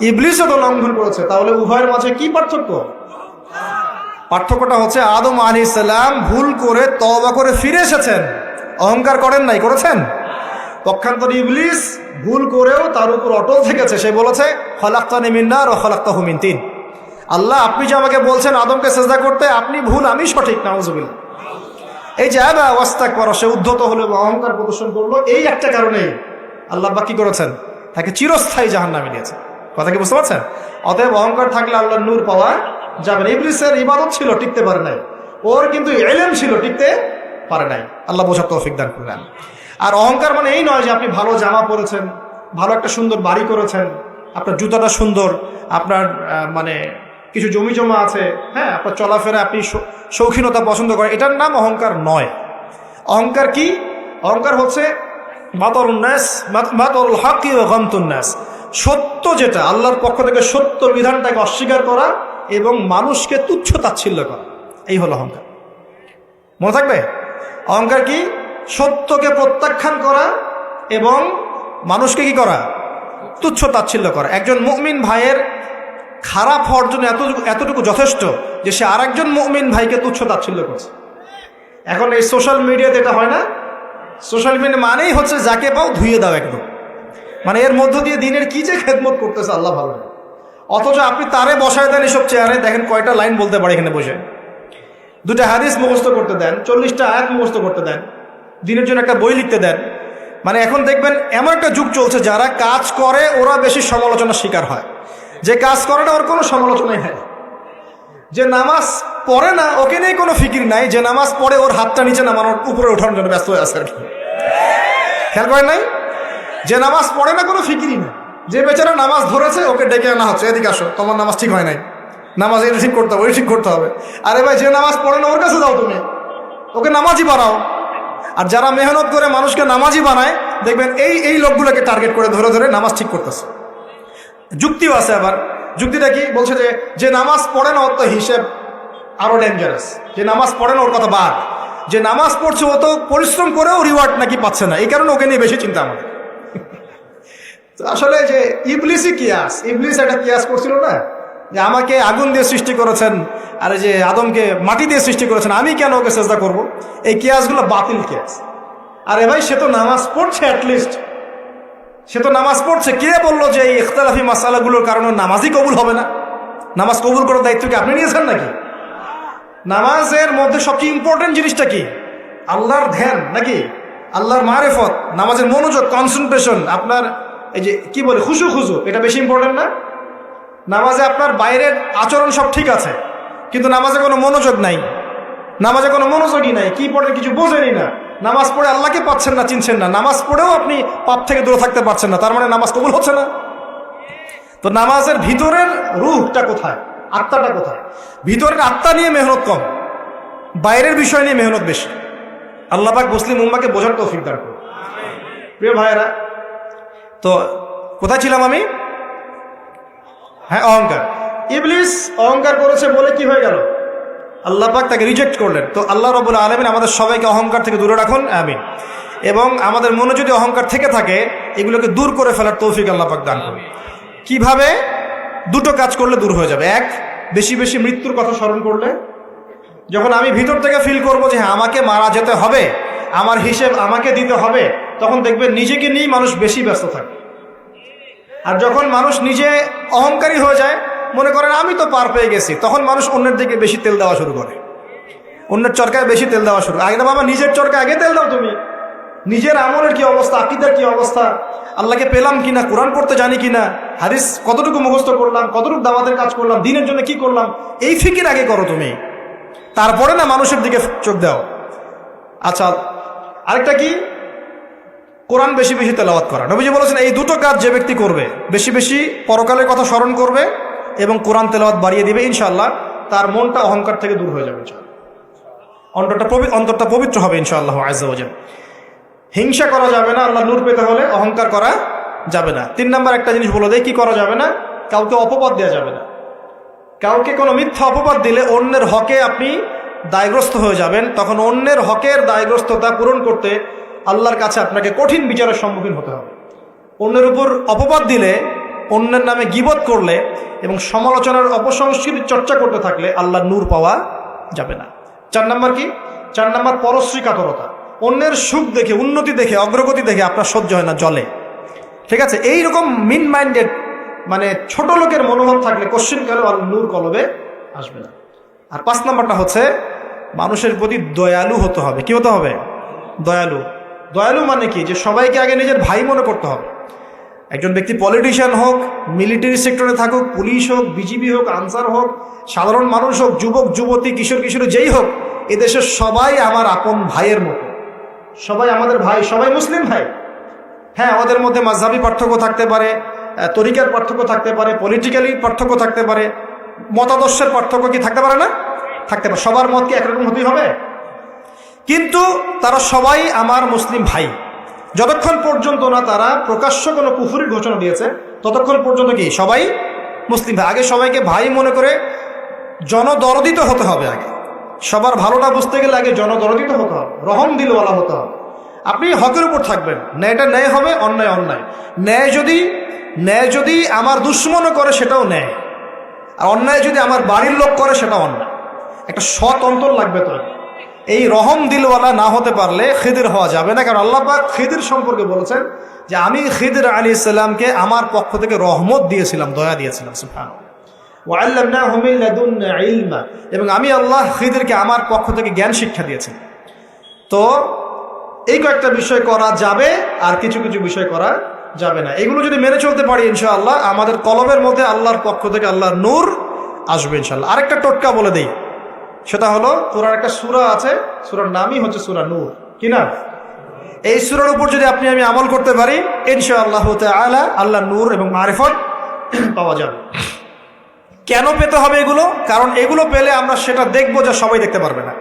ইবলিসও তো লঙ্ঘন করেছে, তাহলে উভয়ের মাঝে কি পার্থক্য? পার্থক্যটা হচ্ছে আদম আলাইহিস সালাম ভুল করে তওবা করে ফিরে এসেছেন, অহংকার করেন নাই, করেছেন? পক্ষান্তরে ইবলিস ভুল করেও তার উপর অটল থেকেছে। সে বলেছে খলাকতানি মিন নার ওয়া খলাকতাহু মিন তিন। আল্লাহ, আপনি যে আমাকে বলছেন আদমকে সিজদা করতে, আপনি ভুল, আমি সঠিক। নাউজুবিল্লাহ। এই যে আবা ওয়াস্তাকবার, সে উদ্ধত হলো এবং অহংকার প্রদর্শন করলো, এই একটা কারণে আল্লাহ পাক কি করেছেন, তাকে চিরস্থায়ী জাহান্নামে দিয়েছেন। কথা কি বুঝতে পারছেন? অতএব অহংকার থাকলে আল্লাহর নূর পাওয়া যাবে না। ইবলিসের ইবাদত ছিল, টিকতে পারে নাই। ওর কিন্তু ইলম ছিল, টিকতে পারে নাই। আল্লাহ বোঝার তৌফিক দান করলেন। আর অহংকার মানে এই নয় যে আপনি ভালো জামা পরেছেন, ভালো একটা সুন্দর বাড়ি করেছেন, আপনার জুতাটা সুন্দর, আপনার মানে কিছু জমি জমা আছে, হ্যাঁ, আপনার চলাফেরা, আপনি শৌখিনতা পছন্দ করেন, এটার নাম অহংকার নয়। অহংকার কি? অহংকার হচ্ছে বাতরুল হাক্কি ওয়া গামতুন নাস, সত্য যেটা আল্লাহর পক্ষ থেকে, সত্য বিধানটাকে অস্বীকার করা এবং মানুষকে তুচ্ছ তাচ্ছিল্য করা, এই হলো অহংকার। মনে থাকবে? অহংকার কি? সত্যকে প্রত্যাখ্যান করা এবং মানুষকে কি করা? তুচ্ছ তাচ্ছিল্য করা। একজন মুমিন ভাইয়ের খারাপ হওয়ার জন্য এতটুকু যথেষ্ট যে সে আরেকজন মুমিন ভাইকে তুচ্ছ তাচ্ছিল্য করছে। এখন এই সোশ্যাল মিডিয়াতে এটা হয় না? সোশ্যাল মিডিয়া মানেই হচ্ছে যাকে পাও ধুয়ে দাও একদম, মানে এর মধ্য দিয়ে দিনের কি যে খেদমত করতেছে আল্লাহ ভালো। অথচ আপনি তারে বসায় দেন এসব চেয়ারে, দেখেন কয়টা লাইন বলতে পারে এখানে বসে, দুটা হাদিস মুখস্থ করতে দেন, 40টা আয়াত মুখস্থ করতে দেন, দিনের জন্য একটা বই লিখতে দেন। মানে এখন দেখবেন এমন একটা যুগ চলছে, যারা কাজ করে ওরা বেশি সমালোচনার শিকার হয়, যে কাজ করে না ওর কোনো সমালোচনাই হয়। যে নামাজ পড়ে না ওকে নিয়ে কোনো ফিকির নাই, যে নামাজ পড়ে ওর হাতটা নিচে নামানোর উপরে ওঠানোর জন্য ব্যস্ত হয়ে আছে আর কি। খেয়াল করেন নাই? যে নামাজ পড়ে না কোনো ফিকিরই নেই, যে বেচারা নামাজ ধরেছে ওকে ডেকে আনা হচ্ছে, এদিকে আসো, তোমার নামাজ ঠিক হয় নাই, নামাজ এটা ঠিক করতে হবে, ওই ঠিক করতে হবে। আরে ভাই, যে নামাজ পড়ে না ওর কাছে যাও, তুমি ওকে নামাজি বানাও। আর যারা মেহনত করে মানুষকে নামাজি বানায়, দেখবেন এই লোকগুলোকে টার্গেট করে ধরে ধরে নামাজ ঠিক করতেছে। যুক্তিও আছে আবার। যুক্তিটা কি বলছে? যে নামাজ পড়ে না ওর তো হিসেব আরো ডেঞ্জারাস। যে নামাজ পড়ে না ওর কথা বাদ, যে নামাজ পড়ছে ও তো পরিশ্রম করেও রিওয়ার্ড নাকি পাচ্ছে না, এই কারণে ওকে নিয়ে বেশি চিন্তা আমাদের। আসলে যে ইবলিসই কিয়াস, ইবলিস একটা কিয়াস করছিল না, যে আমাকে আগুন দিয়ে সৃষ্টি করেছেন, আর যে আদমকে মাটি দিয়ে সৃষ্টি করেছেন, আমি কেন ওকে সেজদা করব? এই কিয়াসগুলো বাতিল কিয়াস। আরে ভাই, সে তো নামাজ পড়ছে, অ্যাটলিস্ট সে তো নামাজ পড়ছে। কে বললো যে এই ইখতিলাফি মাসালাগুলোর কারণে নামাজই কবুল হবে না? নামাজ কবুল করার দায়িত্ব কি আপনি নিয়েছেন নাকি? নামাজের মধ্যে সবচেয়ে ইম্পর্টেন্ট জিনিসটা কি? আল্লাহর ধ্যান নাকি আল্লাহর মারিফত, নামাজের মনোযোগ, কনসেন্ট্রেশন, আপনার এই যে কি বলে খুশু, এটা বেশি ইম্পর্টেন্ট না? নামাজে আপনার বাইরের আচরণ সব ঠিক আছে, কিন্তু নামাজে কোনো মনোযোগ নাই, নামাজে কোনো মনোযোগই নাই, কি পড়ে কিছু বোঝেনি না, নামাজ পড়ে আল্লাহকে পাচ্ছেন না, চিনছেন না, নামাজ পড়েও আপনি পাপ থেকে দূরে থাকতে পারছেন না, তার মানে নামাজ কবুল হচ্ছে না। তো নামাজের ভিতরের রূহটা কোথায়, আত্মাটা কোথায়? ভিতরের আত্মা নিয়ে মেহনত কম, বাইরের বিষয় নিয়ে মেহনত বেশি। আল্লাহ পাক মুসলিম উম্মাহকে বোঝার তৌফিক দান করুন। প্রিয় ভাইয়েরা, তো কোথায় ছিলাম আমি? হ্যাঁ, অহংকার। ইবলিস অহংকার করেছে বলে কি হয়ে গেল? আল্লাহ পাক তাকে রিজেক্ট করলেন। তো আল্লাহ রাব্বুল আলামিন আমাদের সবাইকে অহংকার থেকে দূরে রাখুন, আমিন। এবং আমাদের মনে যদি অহংকার থেকে থাকে, এগুলোকে দূর করে ফেলার তৌফিক আল্লাহ পাক দান করুন। কিভাবে? দুটো কাজ করলে দূর হয়ে যাবে। এক, বেশি বেশি মৃত্যুর কথা স্মরণ করলে, যখন আমি ভিতর থেকে ফিল করবো যে হ্যাঁ আমাকে মারা যেতে হবে, আমার হিসেব আমাকে দিতে হবে, তখন দেখবেন নিজেকে নিয়ে মানুষ বেশি ব্যস্ত থাকে। আর যখন মানুষ নিজে অহংকারী হয়ে যায়, মনে করেন আমি তো পার পেয়ে গেছি, তখন মানুষ অন্যের দিকে বেশি তেল দেওয়া শুরু করে, অন্যের চরকায় বেশি তেল দেওয়া শুরু। আগে না বাবা, নিজের চরকায় আগে তেল দাও। তুমি নিজের আমলের কি অবস্থা, আকীদার কি অবস্থা, আল্লাহকে পেলাম কিনা, কোরআন পড়তে জানি কিনা, হাদিস কতটুকু মুখস্থ করলাম, কতটুকু দাওয়াতের কাজ করলাম, দিনের জন্য কি করলাম, এই ফিকির আগে করো তুমি, তারপরে না মানুষের দিকে চোখ দাও। আচ্ছা, আরেকটা কি? কোরআন বেশি বেশি তেলাওয়াত করা। নবীজি বলেছেন এই দুটো কাজ যে ব্যক্তি করবে, বেশি বেশি পরকালের কথা স্মরণ করবে এবং কোরআন তেলাওয়াত বাড়িয়ে দিবে, ইনশাআল্লাহ তার মনটা অহংকার থেকে দূর হয়ে যাবে, অন্তরটা পবিত্র হবে ইনশাআল্লাহ আযজা ওয়া জাল। হিংসা করা যাবে না, আল্লাহ নূর পেতে হলে অহংকার করা যাবে না। 3 নাম্বার একটা জিনিস বলে দেয়, কি করা যাবে না? কাউকে অপবাদ দেওয়া যাবে না। কাউকে কোনো মিথ্যা অপবাদ দিলে অন্যের হকে আপনি দায়গ্রস্ত হয়ে যাবেন, তখন অন্যের হকের দায়গ্রস্ততা পূরণ করতে আল্লাহর কাছে আপনাকে কঠিন বিচারের সম্মুখীন হতে হবে। অন্যের উপর অপবাদ দিলে, অন্যের নামে গীবত করলে এবং সমালোচনার অপসংস্কৃতির চর্চা করতে থাকলে আল্লাহর নূর পাওয়া যাবে না। 4 নাম্বার কি? 4 নাম্বার পরশ্রী কাতরতা। অন্যের সুখ দেখে, উন্নতি দেখে, অগ্রগতি দেখে আপনার সহ্য হয় না, জলে। ঠিক আছে? এইরকম মিন মাইন্ডেড, মানে ছোট লোকের মনোভাব থাকলে কোশ্চিন কালে নূর কলবে আসবে না। আর 5 নাম্বারটা হচ্ছে মানুষের প্রতি দয়ালু হতে হবে। কি হতে হবে? দয়ালু। দয়ালু মানে কি? যে সবাইকে আগে নিজের ভাই মনে করতে হবে। একজন ব্যক্তি পলিটিশিয়ান হোক, মিলিটারি সেক্টরে থাকুক, পুলিশ হোক, বিজিবি হোক, আনসার হোক, সাধারণ মানুষ হোক, যুবক যুবতী, কিশোর কিশোরী যেই হোক, এদেশের সবাই আমার আপন ভাইয়ের মতো, সবাই আমাদের ভাই, সবাই মুসলিম ভাই। হ্যাঁ, আমাদের মধ্যে মাযহাবী পার্থক্য থাকতে পারে, তরিকার পার্থক্য থাকতে পারে, পলিটিক্যালি পার্থক্য থাকতে পারে, মতাদর্শের পার্থক্য কি থাকতে পারে না? থাকতে পারে। সবার মত কি একরকম হতেই হবে? কিন্তু তারা সবাই আমার মুসলিম ভাই। যতক্ষণ পর্যন্ত না তারা প্রকাশ্য কোনো কুফরির ঘোষণা দিয়েছে, ততক্ষণ পর্যন্ত কি সবাই মুসলিম ভাই। আগে সবাইকে ভাই মনে করে জনদরদিত হতে হবে। আগে সবার ভালোটা বুঝতে গেলে আগে জনদরদিত হতে হবে, রহম দিলওয়ালা হতে হবে। আপনি হকের উপর থাকবেন, ন্যায়টা ন্যায় হবে, অন্যায় অন্যায়। ন্যায় যদি আমার দুশ্মনও করে সেটাও ন্যায়, আর অন্যায় যদি আমার বাড়ির লোক করে সেটাও অন্যায়। একটা সৎ অন্তর লাগবে। তো এই রহম দিলওয়ালা না হতে পারলে খিদির হওয়া যাবে না। কারণ আল্লাহ পাক খিদির সম্পর্কে বলেছেন যে আমি খিদির আলাইহিস সালামকে আমার পক্ষ থেকে রহমত দিয়েছিলাম, দয়া দিয়েছিলাম। সুবহানাল্লাহ। ওয়া আল্লামনাহু মিন লাদুন্না ইলমা, এবং আমি আল্লাহ খিদিরকে আমার পক্ষ থেকে জ্ঞান শিক্ষা দিয়েছি। তো এই কয়েকটা বিষয় করা যাবে, আর কিছু কিছু বিষয় করা যাবে না। এগুলো যদি মেনে চলতে পারি ইনশাআল্লাহ আমাদের কলমের মধ্যে আল্লাহর পক্ষ থেকে আল্লাহর নূর আসবে ইনশাআল্লাহ। আরেকটা টোটকা বলে দেই, সেটা হলো কোরআন একটা সূরা আছে, সূরার নামই হচ্ছে সূরা নূর। কি না? এই সূরার উপর যদি আপনি আমি আমল করতে পারি ইনশাআল্লাহ তাআলা আল্লাহ নূর এবং মারিফত পাওয়া যাবে। কেন পেতে হবে এগুলো? কারণ এগুলো পেলে আমরা সেটা দেখবো যা সবাই দেখতে পারবে না,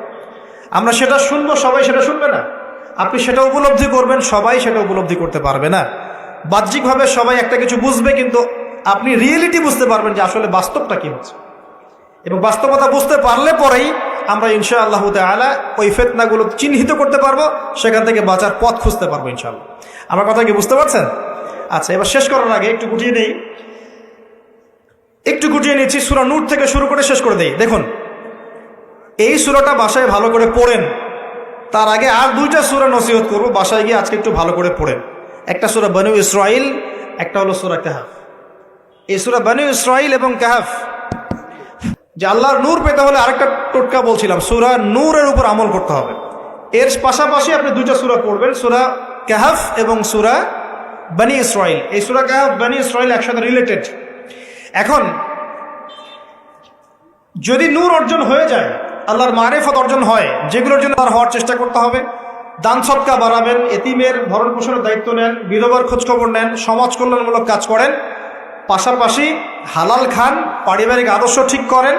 আমরা সেটা শুনবো সবাই সেটা শুনবে না, আপনি সেটা উপলব্ধি করবেন সবাই সেটা উপলব্ধি করতে পারবে না। বাহ্যিকভাবে সবাই একটা কিছু বুঝবে, কিন্তু আপনি রিয়েলিটি বুঝতে পারবেন যে আসলে বাস্তবটা কি হচ্ছে। এবং বাস্তবতা বুঝতে পারলে পরেই আমরা ইনশাআল্লাহ তাআলা ওই ফিতনাগুলো চিহ্নিত করতে পারবো, সেখান থেকে বাঁচার পথ খুঁজতে পারবো ইনশাআল্লাহ। আমার কথা কি বুঝতে পারছেন? আচ্ছা, এবার শেষ করার আগে একটু গুটিয়ে নিচ্ছি। সূরা নূর থেকে শুরু করে শেষ করে দেই। দেখুন, এই সূরাটা বাসায় ভালো করে পড়েন। তার আগে আর দুইটা সূরা নসিহত করবো, বাসায় গিয়ে আজকে একটু ভালো করে পড়েন। একটা সূরা বনু ইসরাইল, একটা হলো সূরা কাহফ। এই সূরা বনু ইসরাইল এবং কাহফ, যে আল্লাহর নূর পেতে হলে আরেকটা টোটকা বলছিলাম, সূরা নূরের উপর আমল করতে হবে। এর পাশাপাশি আপনি দুইটা সূরা পড়বেন, সূরা কাহফ এবং সূরা বনি ইসরাইল। এই সূরা কাহফ, বনি ইসরাইল একসাথে রিলেটেড। এখন যদি নূর অর্জন হয়ে যায়, আল্লাহর মারিফত অর্জন হয়, যেগুলোর জন্য তার হওয়ার চেষ্টা করতে হবে। দান সদকা বাড়াবেন, এতিমের ভরণ পোষণের দায়িত্ব নেন, বিধবার খোঁজখবর নেন, সমাজ কল্যাণমূলক কাজ করেন, পাশাপাশি হালাল খান, পারিবারিক আদর্শ ঠিক করেন,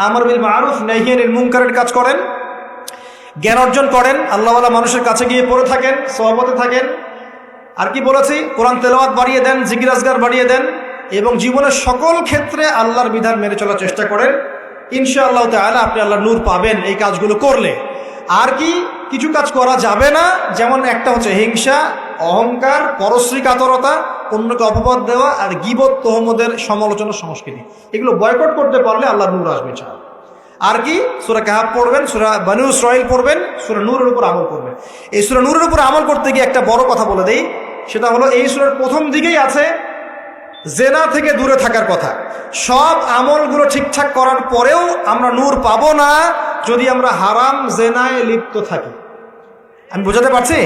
আমর বিল মারুফ নাহি আনিল মুনকারের কাজ করেন, জ্ঞান অর্জন করেন, আল্লাহওয়ালা মানুষের কাছে গিয়ে পড়ে থাকেন, সহবতে থাকেন। আর কি বলেছি? কোরআন তেলাওয়াত বাড়িয়ে দেন, জিকির আজকার বাড়িয়ে দেন, এবং জীবনের সকল ক্ষেত্রে আল্লাহর বিধান মেনে চলার চেষ্টা করেন। ইনশাআল্লাহ তাআলা আপনি আল্লাহর নূর পাবেন এই কাজগুলো করলে। আর কি কিছু কাজ করা যাবে না, যেমন একটা হচ্ছে হিংসা, অহংকার, পরশ্রী কাতরতা, অন্যকে অপবাদ দেওয়া, আর গীবত, তোহমদের সমালোচনা সংস্কৃতি। এগুলো বয়কট করতে পারলে আল্লাহর নূর আসবে ইনশাআল্লাহ। আর কি? সূরা কাহফ পড়বেন, সূরা বনু ইসরাইল পড়বেন, সূরা নূরের উপর আমল করবেন। এই সূরা নূরের উপর আমল করতে গিয়ে একটা বড় কথা বলে দেই, সেটা হলো এই সূরার প্রথম দিকেই আছে জেনা থেকে দূরে থাকার কথা। সব আমলগুলো ঠিকঠাক করার পরেও আমরা নূর পাবো না যদি আমরা হারাম জেনায় লিপ্ত থাকি। আমি বোঝাতে পারছি?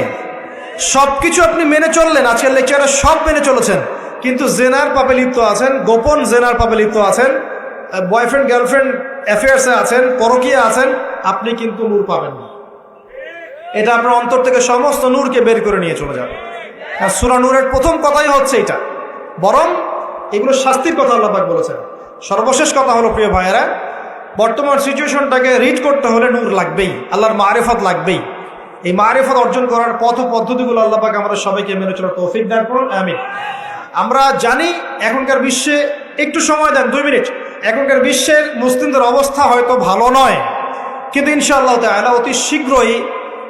সবকিছু আপনি মেনে চললেন, আজকের লেকচারে সব মেনে চলেছেন, কিন্তু জেনার পাপে লিপ্ত আছেন, গোপন জেনার পাপে লিপ্ত আছেন, বয়ফ্রেন্ড গার্লফ্রেন্ড অ্যাফেয়ার্সে আছেন, পরকীয়া আছেন, আপনি কিন্তু নূর পাবেন না। এটা আপনার অন্তর থেকে সমস্ত নূরকে বের করে নিয়ে চলে যাবে। আর সূরা নূরের প্রথম কথাই হচ্ছে এটা। বরং এগুলো শাস্তির কথা আল্লাহ পাক বলেছেন। সর্বশেষ কথা হলো প্রিয় ভাইয়েরা, বর্তমান সিচুয়েশনটাকে রিড করতে হলে নূর লাগবেই, আল্লাহর মারিফত লাগবেই। এই মারিফত অর্জন করার পথ ও পদ্ধতিগুলো আল্লাহ পাক আমাদের সবাইকে মেনে চলার তৌফিক দান করুন, আমিন। আমরা জানি এখনকার বিশ্বে, একটু সময় দেন 2 মিনিট, এখনকার বিশ্বের মুসলিমদের অবস্থা হয়তো ভালো নয়, কিন্তু ইনশাআল্লাহ তাআলা অতি শীঘ্রই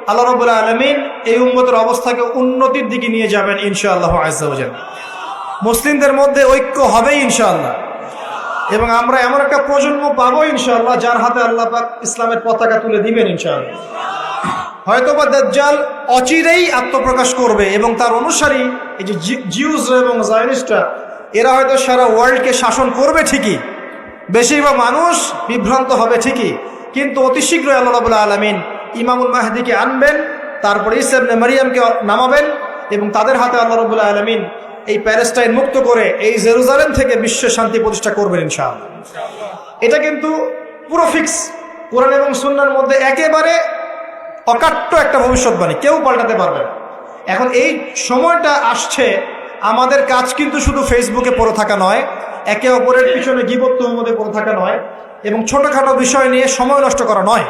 আল্লাহ রাব্বুল আলামিন এই উম্মতের অবস্থাকে উন্নতির দিকে নিয়ে যাবেন ইনশাআল্লাহ আযজা ওয়া জাল্লা। মুসলিমদের মধ্যে ঐক্য হবে ইনশাআল্লাহ, এবং আমরা এমন একটা প্রজন্ম পাবো ইনশাআল্লাহ যার হাতে আল্লাহ পাক ইসলামের পতাকা তুলে দিবেন ইনশাআল্লাহ। হয়তোবা দাজ্জাল অচিরেই আত্মপ্রকাশ করবে, এবং তার অনুসারী এই যে জিউস এবং জায়নিস্টরা, এরা হয়তো সারা ওয়ার্ল্ডকে শাসন করবে ঠিকই, বেশিরভাগ মানুষ বিভ্রান্ত হবে ঠিকই, কিন্তু অতি শীঘ্রই আল্লাহ রাব্বুল আলামিন ইমামুল মাহদিকে আনবেন, তারপরে ঈসা ইবনে মারিয়ামকে নামাবেন এবং তাদের হাতে আল্লাহ রাব্বুল আলামিন এই প্যালেস্টাইন মুক্ত করে এই জেরুজালেম থেকে বিশ্ব শান্তি প্রতিষ্ঠা করবেন ইনশাআল্লাহ। এটা কিন্তু পুরো ফিক্স, কোরআন এবং সুন্নাহর মধ্যে একেবারে অকাট্য একটা ভবিষ্যৎবাণী, কেউ পাল্টাতে পারবে না। এখন এই সময়টা আসছে, আমাদের কাজ কিন্তু শুধু ফেসবুকে পড়ে থাকা নয়, একে অপরের পিছনে গীবত তুহমতে পড়ে থাকা নয়, এবং ছোটোখাটো বিষয় নিয়ে সময় নষ্ট করা নয়।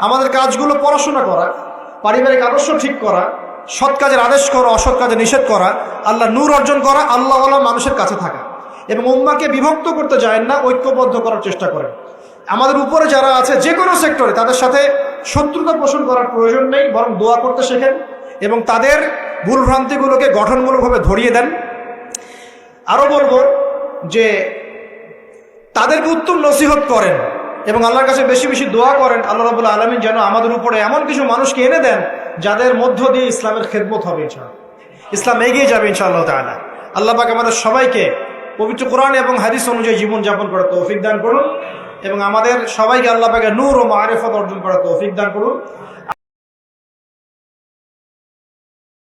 আমাদের কাজগুলো পড়াশোনা করা, পারিবারিক আদর্শ ঠিক করা, সৎ কাজের আদেশ করা, অসৎ কাজে নিষেধ করা, আল্লাহ নূর অর্জন করা, আল্লাহওয়ালা মানুষের কাছে থাকা, এবং উম্মাকে বিভক্ত করতে যায় না, ঐক্যবদ্ধ করার চেষ্টা করেন। আমাদের উপরে যারা আছে যে কোনো সেক্টরে, তাদের সাথে শত্রুতা পোষণ করার প্রয়োজন নেই, বরং দোয়া করতে শেখেন এবং তাদের ভুলভ্রান্তিগুলোকে গঠনমূলকভাবে ধরিয়ে দেন। আরও বলবো যে তাদেরকে উত্তম নসিহত করেন এবং আল্লাহর কাছে বেশি বেশি দোয়া করেন আল্লাহ রাব্বুল আলামিন যেন আমাদের উপরে এমন কিছু মানুষকে এনে দেন যাদের মধ্য দিয়ে ইসলামের খেদমত হবে ইনশাআল্লাহ, ইসলাম এগিয়ে যাবে ইনশাআল্লাহ তাআলা। আল্লাহ পাক আমাদের সবাইকে পবিত্র কোরআন এবং হাদিস অনুযায়ী জীবনযাপন করার তৌফিক দান করুন এবং আমাদের সবাইকে আল্লাহ পাকের নূর ও মারিফত অর্জন করার তৌফিক দান করুন।